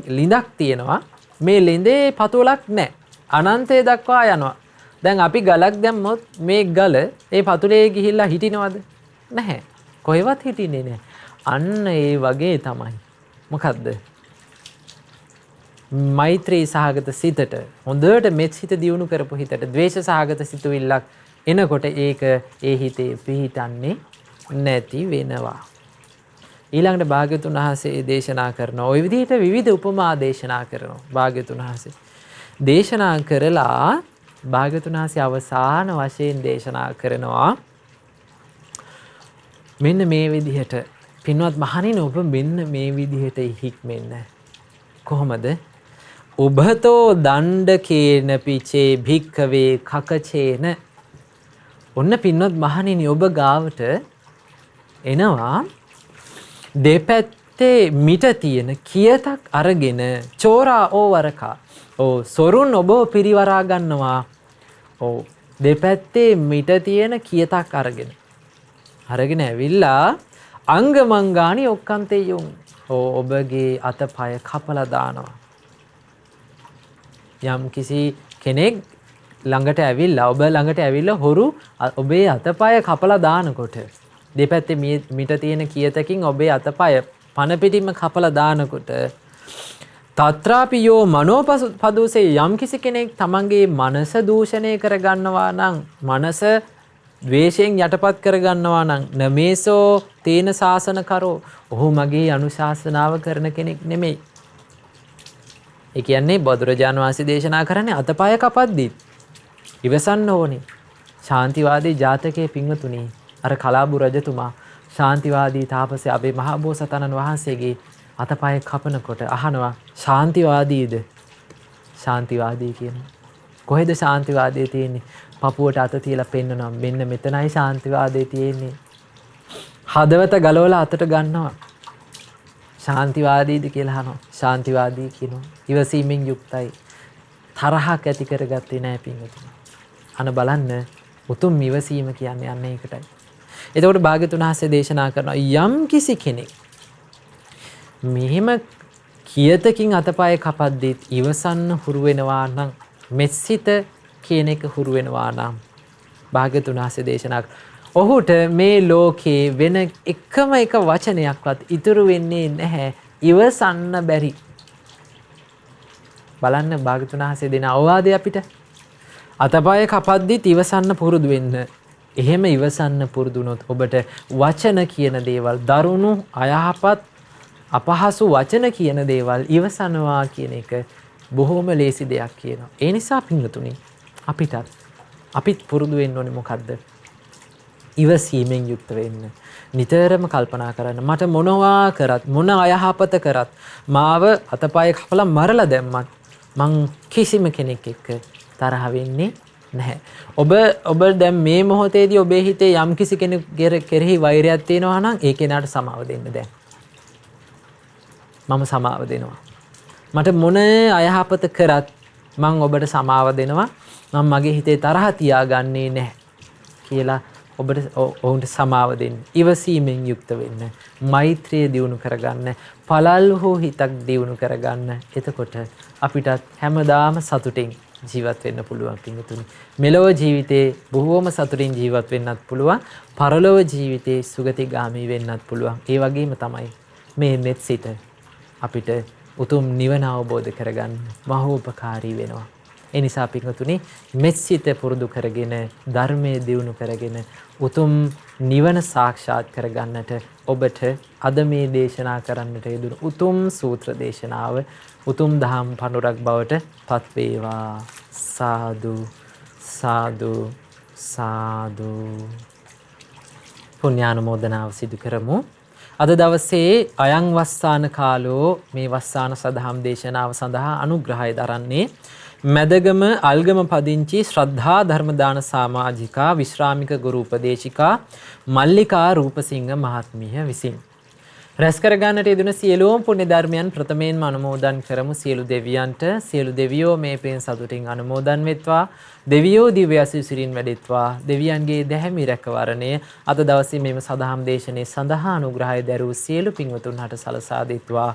ලිඳක් තියෙනවා. මේ ලිඳේ පතුලක් නැහැ. අනන්තය දක්වා යනවා. දැන් අපි ගලක් දැම්මොත් මේ ගල ඒ පතුලේ ගිහිල්ලා හිටිනවද? නැහැ. කොහෙවත් හිටින්නේ නැහැ. අන්න ඒ වගේ තමයි. මොකද්ද? මෛත්‍රී සහගත සිතට හොඳට මෙත් සිත දියුණු කරපු හිතට ද්වේෂ සහගත සිතුවිල්ලක් එනකොට ඒක ඒ හිතේ පිහිටන්නේ නැති වෙනවා. ඊළඟට භාග්‍යතුන් වහන්සේ දේශනා කරනවා. ওই විදිහට විවිධ උපමා දේශනා කරනවා. භාග්‍යතුන් වහන්සේ දේශනා කරලා භාග්‍යතුන් වහන්සේ අවසාන වශයෙන් දේශනා කරනවා මෙන්න මේ විදිහට පින්වත් මහණෙනි ඔබ මෙන්න මේ විදිහට හික්මෙන්න. කොහොමද? උභතෝ දණ්ඩකේන පිචේ භික්ඛවේ කකචේන. ඔන්න පින්වත් මහණෙනි ඔබ ගාවට එනවා දෙපැත්තේ මිට තියෙන කියතක් අරගෙන චෝරා ඕවරකා. සොරුන් ඔබ පිරිවරා ගන්නවා. දෙපැත්තේ මිට තියෙන කියතක් අරගෙන ඇවිල්ලා අංගමංගානි ඔක්කන්තේ යොන්. ඔබගේ අතපය කපලා දානවා. යම් කිසි කෙනෙක් ළඟට ඇවිල්ලා ඔබ ළඟට ඇවිල්ලා හොරු ඔබේ අතපය කපලා දානකොට දෙපැත්තේ මිට තියෙන කියතකින් ඔබේ අතපය පන පිටින්ම කපලා දානකොට තත්‍රාපියෝ මනෝපදුසේ යම් කිසි කෙනෙක් තමන්ගේ මනස දූෂණය කරගන්නවා නම් මනස ද්වේෂයෙන් යටපත් කරගන්නවා නම් නමේසෝ තේන ශාසන කරෝ ඔහු මගේ අනුශාසනාව කරන කෙනෙක් නෙමෙයි. ඒ කියන්නේ බුදුරජාණන් වහන්සේ දේශනා කරන්නේ අතපය කපද්දී ඉවසන්න ඕනේ. ශාන්තිවාදී ජාතකයේ පින්වතුනි අර කලාබු රජතුමා ශාන්තිවාදී තාපසයා අපේ මහා බෝසතාණන් වහන්සේගේ අතපය කපනකොට අහනවා ශාන්තිවාදීද? ශාන්තිවාදී කියනවා. කොහෙද ශාන්තිවාදයේ තියෙන්නේ? පපුවට අත තියලා පෙන්නනවා මෙන්න මෙතනයි ශාන්තිවාදයේ තියෙන්නේ. හදවත ගලවලා අතට ගන්නවා. ශාන්තිවාදීද කියලා අහනවා. ශාන්තිවාදී කියනවා. ඉවසීමෙන් යුක්තයි. තරහක් ඇති කරගත්තේ නැහැ පින්වතුනි. අන බලන්න උතුම් ඉවසීම කියන්නේ අන්න ඒකටයි. එතකොට භාග්‍යතුන් වහන්සේ දේශනා කරනවා යම් කිසි කෙනෙක් මෙහෙම කියතකින් අතපය කපද්දී ඉවසන්න හුරු වෙනවා නම් මෙත්සිත කියන එක හුරු වෙනවා නම් භාග්‍යතුන් වහන්සේ දේශනා ඔහුට මේ ලෝකේ වෙන එකම එක වචනයක්වත් ඉතුරු වෙන්නේ නැහැ ඉවසන්න බැරි. බලන්න භාග්‍යතුන් වහන්සේ දෙන අවවාදය අපිට අතපය කපද්දිත් ඉවසන්න පුරුදු වෙන්න. එහෙම ඉවසන්න පුරුදු වුණොත් ඔබට වචන කියන දේවල් දරුණු අයහපත් අපහසු වචන කියන දේවල් ඉවසනවා කියන එක බොහොම ලේසි දෙයක් කියනවා. ඒ නිසා පින්වතුනි අපිත් පුරුදු වෙන්න ඕනේ මොකද්ද? ඉවසීමෙන් යුක්ත වෙන්න. නිතරම කල්පනා කරන්න මට මොනවා කරත් මොන අයහපත කරත් මාව අතපය කපලා මරලා දැම්මත් මං කිසිම කෙනෙක් එක්ක තරහ වෙන්නේ නැහැ. ඔබ දැන් මේ මොහොතේදී ඔබේ හිතේ යම් කිසි කෙනෙක් කෙරෙහි වෛරයක් තියෙනවා නම් ඒ කෙනාට සමාව දෙන්න දැන්. මම සමාව දෙනවා. මට මොන අයහපත කරත් මං ඔබට සමාව දෙනවා. මම මගේ හිතේ තරහ තියාගන්නේ නැහැ කියලා ඔවුන්ට සමාව දෙන්න. ඉවසීමෙන් යුක්ත වෙන්න. මෛත්‍රිය දියුණු කරගන්න. පළල් හෝ හිතක් දියුණු කරගන්න. එතකොට අපිටත් හැමදාම සතුටින් ජීවත් වෙන්න පුළුවන් පින්වතුනි. මෙලොව ජීවිතේ බොහෝම සතුටින් ජීවත් වෙන්නත් පුළුවන්. පරලොව ජීවිතේ සුගතිගාමී වෙන්නත් පුළුවන්. ඒ වගේම තමයි මේ මෙත් සිත අපිට උතුම් නිවන අවබෝධ කරගන්න මහෝපකාරී වෙනවා. ඒ නිසා පින්වතුනි මෙත් සිත පුරුදු කරගෙන ධර්මයේ දියුණු කරගෙන උතුම් නිවන සාක්ෂාත් කරගන්නට ඔබට අද මේ දේශනා කරන්නට යෙදුණු උතුම් සූත්‍ර දේශනාව උතුම් දහම් පඬුරක් බවට පත් වේවා. සාදු සාදු සාදු. පුණ්‍යානුමෝදනාව සිදු කරමු. අද දවසේ අයං වස්සාන කාලෝ මේ වස්සාන සදහම් දේශනාව සඳහා අනුග්‍රහය දරන්නේ මැදගම අල්ගම පදිංචි ශ්‍රද්ධා ධර්මදාන සමාජිකා විශ්‍රාමික ගුරු උපදේශිකා මල්ලිකා රූපසිංහ මහත්මිය විසින් රැස් කර ගන්නට යෙදුන සියලුම පුණ්‍ය ධර්මයන් ප්‍රථමයෙන්ම අනුමෝදන් කරමු සියලු දෙවියන්ට. සියලු දෙවියෝ මේ පින් සතුටින් අනුමෝදන් වෙත්වා. දෙවියෝ දිව්‍ය ආශිර්වාදින් වැඩෙත්වා. දෙවියන්ගේ දැහැමි රැකවරණය අද දවසේ මෙම සදහම් දේශනේ සඳහා අනුග්‍රහය දරූ සියලු පින්වතුන්හට සලසා දෙත්වා.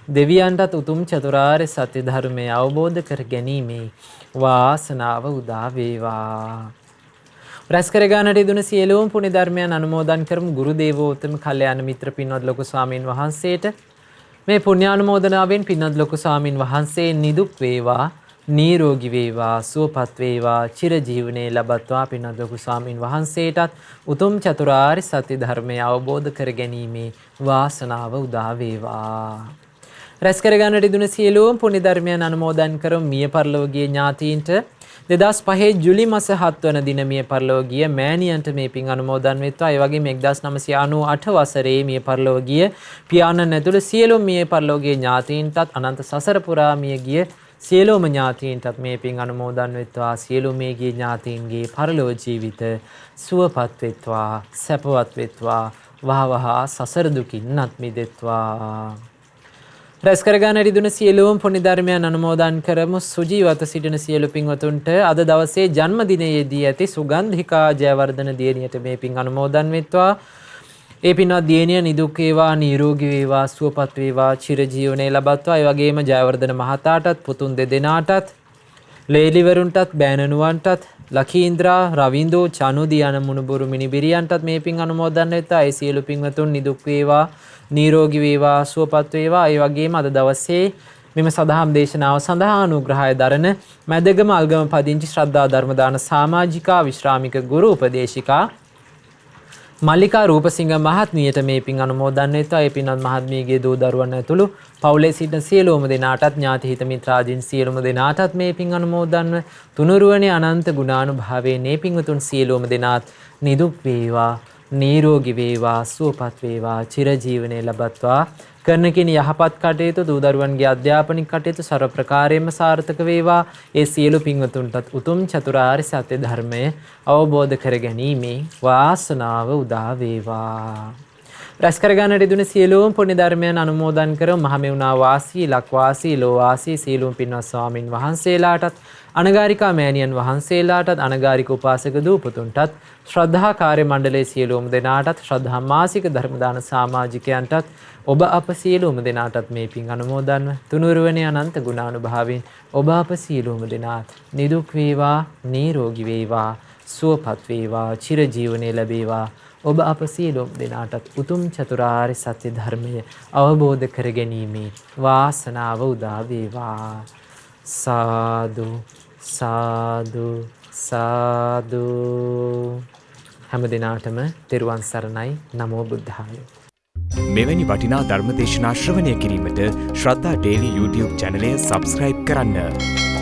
දෙවියන්ටත් උතුම් චතුරාර්ය සත්‍ය ධර්මය අවබෝධ කර ගැනීමේ වාසනාව උදා වේවා. රැස් කර ගන්නට යෙදුන සියලුම පුණ්‍ය ධර්මයන් අනුමෝදන් කරමු ගුරු දේවෝත්තම කල්යාණ මිත්‍ර පින්වත් ලොකු ස්වාමින් වහන්සේට. මේ පුණ්‍යානුමෝදනාවෙන් පින්වත් ලොකු ස්වාමින් වහන්සේ නිදුක් වේවා, නිරෝගී වේවා, සුවපත් වේවා, චිරජීවනයේ ලබත්වා. පින්වත් ලොකු ස්වාමින් වහන්සේටත් උතුම් චතුරාර්ය සත්‍ය ධර්මය අවබෝධ කර ගැනීමේ වාසනාව උදා වේවා. රැස් කර ගන්නට යෙදුන සියලුම පුණ්‍ය ධර්මයන් අනුමෝදන් කරමු මිය පරලෝකීය ඥාතීන්ට 2005 ජුලි මාස 7 වන දින මිය පරලෝකීය මෑණියන්ට මේ පින් අනුමෝදන් වෙත්වා. ඒ වගේම 1998 වසරේ මිය පරලෝකීය පියාණන් ඇතුළු සියලුම මිය පරලෝකීය ඥාතීන්ටත් අනන්ත සසර පුරා මිය ගිය සියලුම ඥාතීන්ටත් මේ පින් අනුමෝදන් වෙත්වා. සියලුම මේ ගිය ඥාතීන්ගේ පරලෝක ජීවිත සුවපත් වෙත්වා, සැපවත් වෙත්වා, වහවහ සසර දුකින් අත් මිදෙත්වා. රැස් කර ගන්නට යෙදුන සියලුම පුණ්‍ය ධර්මයන් අනුමෝදන් කරමු සුජීවත සිටින සියලු පින්වතුන්ට අද දවසේ ජන්මදිනයේදී ඇති සුගන්ධිකා ජයවර්ධන දියණියට මේ පින් අනුමෝදන් වෙත්වා. ඒ පින්වත් දියණිය නිදුක් වේවා, නිරෝගී වේවා, සුවපත් වේවා, චිරජීවනයේ ලබත්වා. ඒ වගේම ජයවර්ධන මහතාටත් පුතුන් දෙදෙනාටත් ලේලිවරුන්ටත් බෑනනුවන්ටත් ලකීන්ද්‍රා රවින්දෝ චනුදී යන මුණුබුරු මිනිබිරියන්ටත් මේ පින් අනුමෝදන් වෙත්වා. ඒ සියලු පින්වතුන් නිදුක් වේවා, නිරෝගී වේවා, සුවපත් වේවා. ඒ වගේම අද දවසේ මෙම සදහම් දේශනාව සඳහා අනුග්‍රහය දරන මැදගම අල්ගම පදිංචි ශ්‍රද්ධා ධර්ම දාන සමාජිකා විශ්‍රාමික ගුරු උපදේශිකා මල්ලිකා රූපසිංහ මහත්මියට මේ පින් අනුමෝදන් වෙත්වා. ඒ පින්වත් මහත්මියගේ දූ දරුවන් ඇතුළු පවුලේ සිටින සියලුම දෙනාටත් ඥාති හිත මිත්‍රාදීන් සියලුම දෙනාටත් මේ පින් අනුමෝදන්ව තුනුරුවනේ අනන්ත ගුණානුභාවයෙන් මේ පින්වතුන් සියලුම දෙනාත් නිදුක් වේවා, නිරෝගී වේවා, සුවපත් වේවා, චිරජීවනයේ ලබත්වා. කරන කින යහපත් කටයුතු දූ දරුවන්ගේ අධ්‍යාපනික කටයුතු සර්ව ප්‍රකාරයෙන්ම සාර්ථක වේවා. ඒ සියලු පින්වතුන්ටත් උතුම් චතුරාර්ය සත්‍ය ධර්මය අවබෝධ කර ගැනීමේ වාසනාව උදා වේවා. රැස් කර ගන්නට යෙදුන සියලුම පුණ්‍ය ධර්මයන් අනුමෝදන් කර මහමෙවුනා වාසී, ලක්වාසී, ලෝවාසී සියලුම පින්වත් ස්වාමින් වහන්සේලාටත් අනගාരികා මෑණියන් වහන්සේලාටත් අනගාരിക උපාසක දූපතුන්ටත් ශ්‍රද්ධා කාර්ය මණ්ඩලයේ සියලුම දෙනාටත් ශ්‍රද්ධා මාසික ධර්ම දාන සමාජිකයන්ටත් ඔබ අප සියලුම දෙනාටත් මේ පින් අනුමෝදන්ව තුනුරුවනේ අනන්ත ගුණානුභාවයෙන් ඔබ අප සියලුම දෙනාත් නිදුක් වේවා, නිරෝගී වේවා, සුවපත් වේවා, චිරජීවනයේ ලැබේවා. ඔබ අප සියලුම දෙනාටත් උතුම් චතුරාර්ය සත්‍ය ධර්මය අවබෝධ කර ගැනීමේ වාසනාව උදා වේවා. සාදු සාදු සාදු. හැම දිනාටම තෙරුවන් සරණයි. නමෝ බුද්ධාය. මෙවැනි වටිනා ධර්ම දේශනා ශ්‍රවණය කිරීමට ශ්‍රද්ධා ඩේලි YouTube චැනලය සබ්ස්ක්‍රයිබ් කරන්න.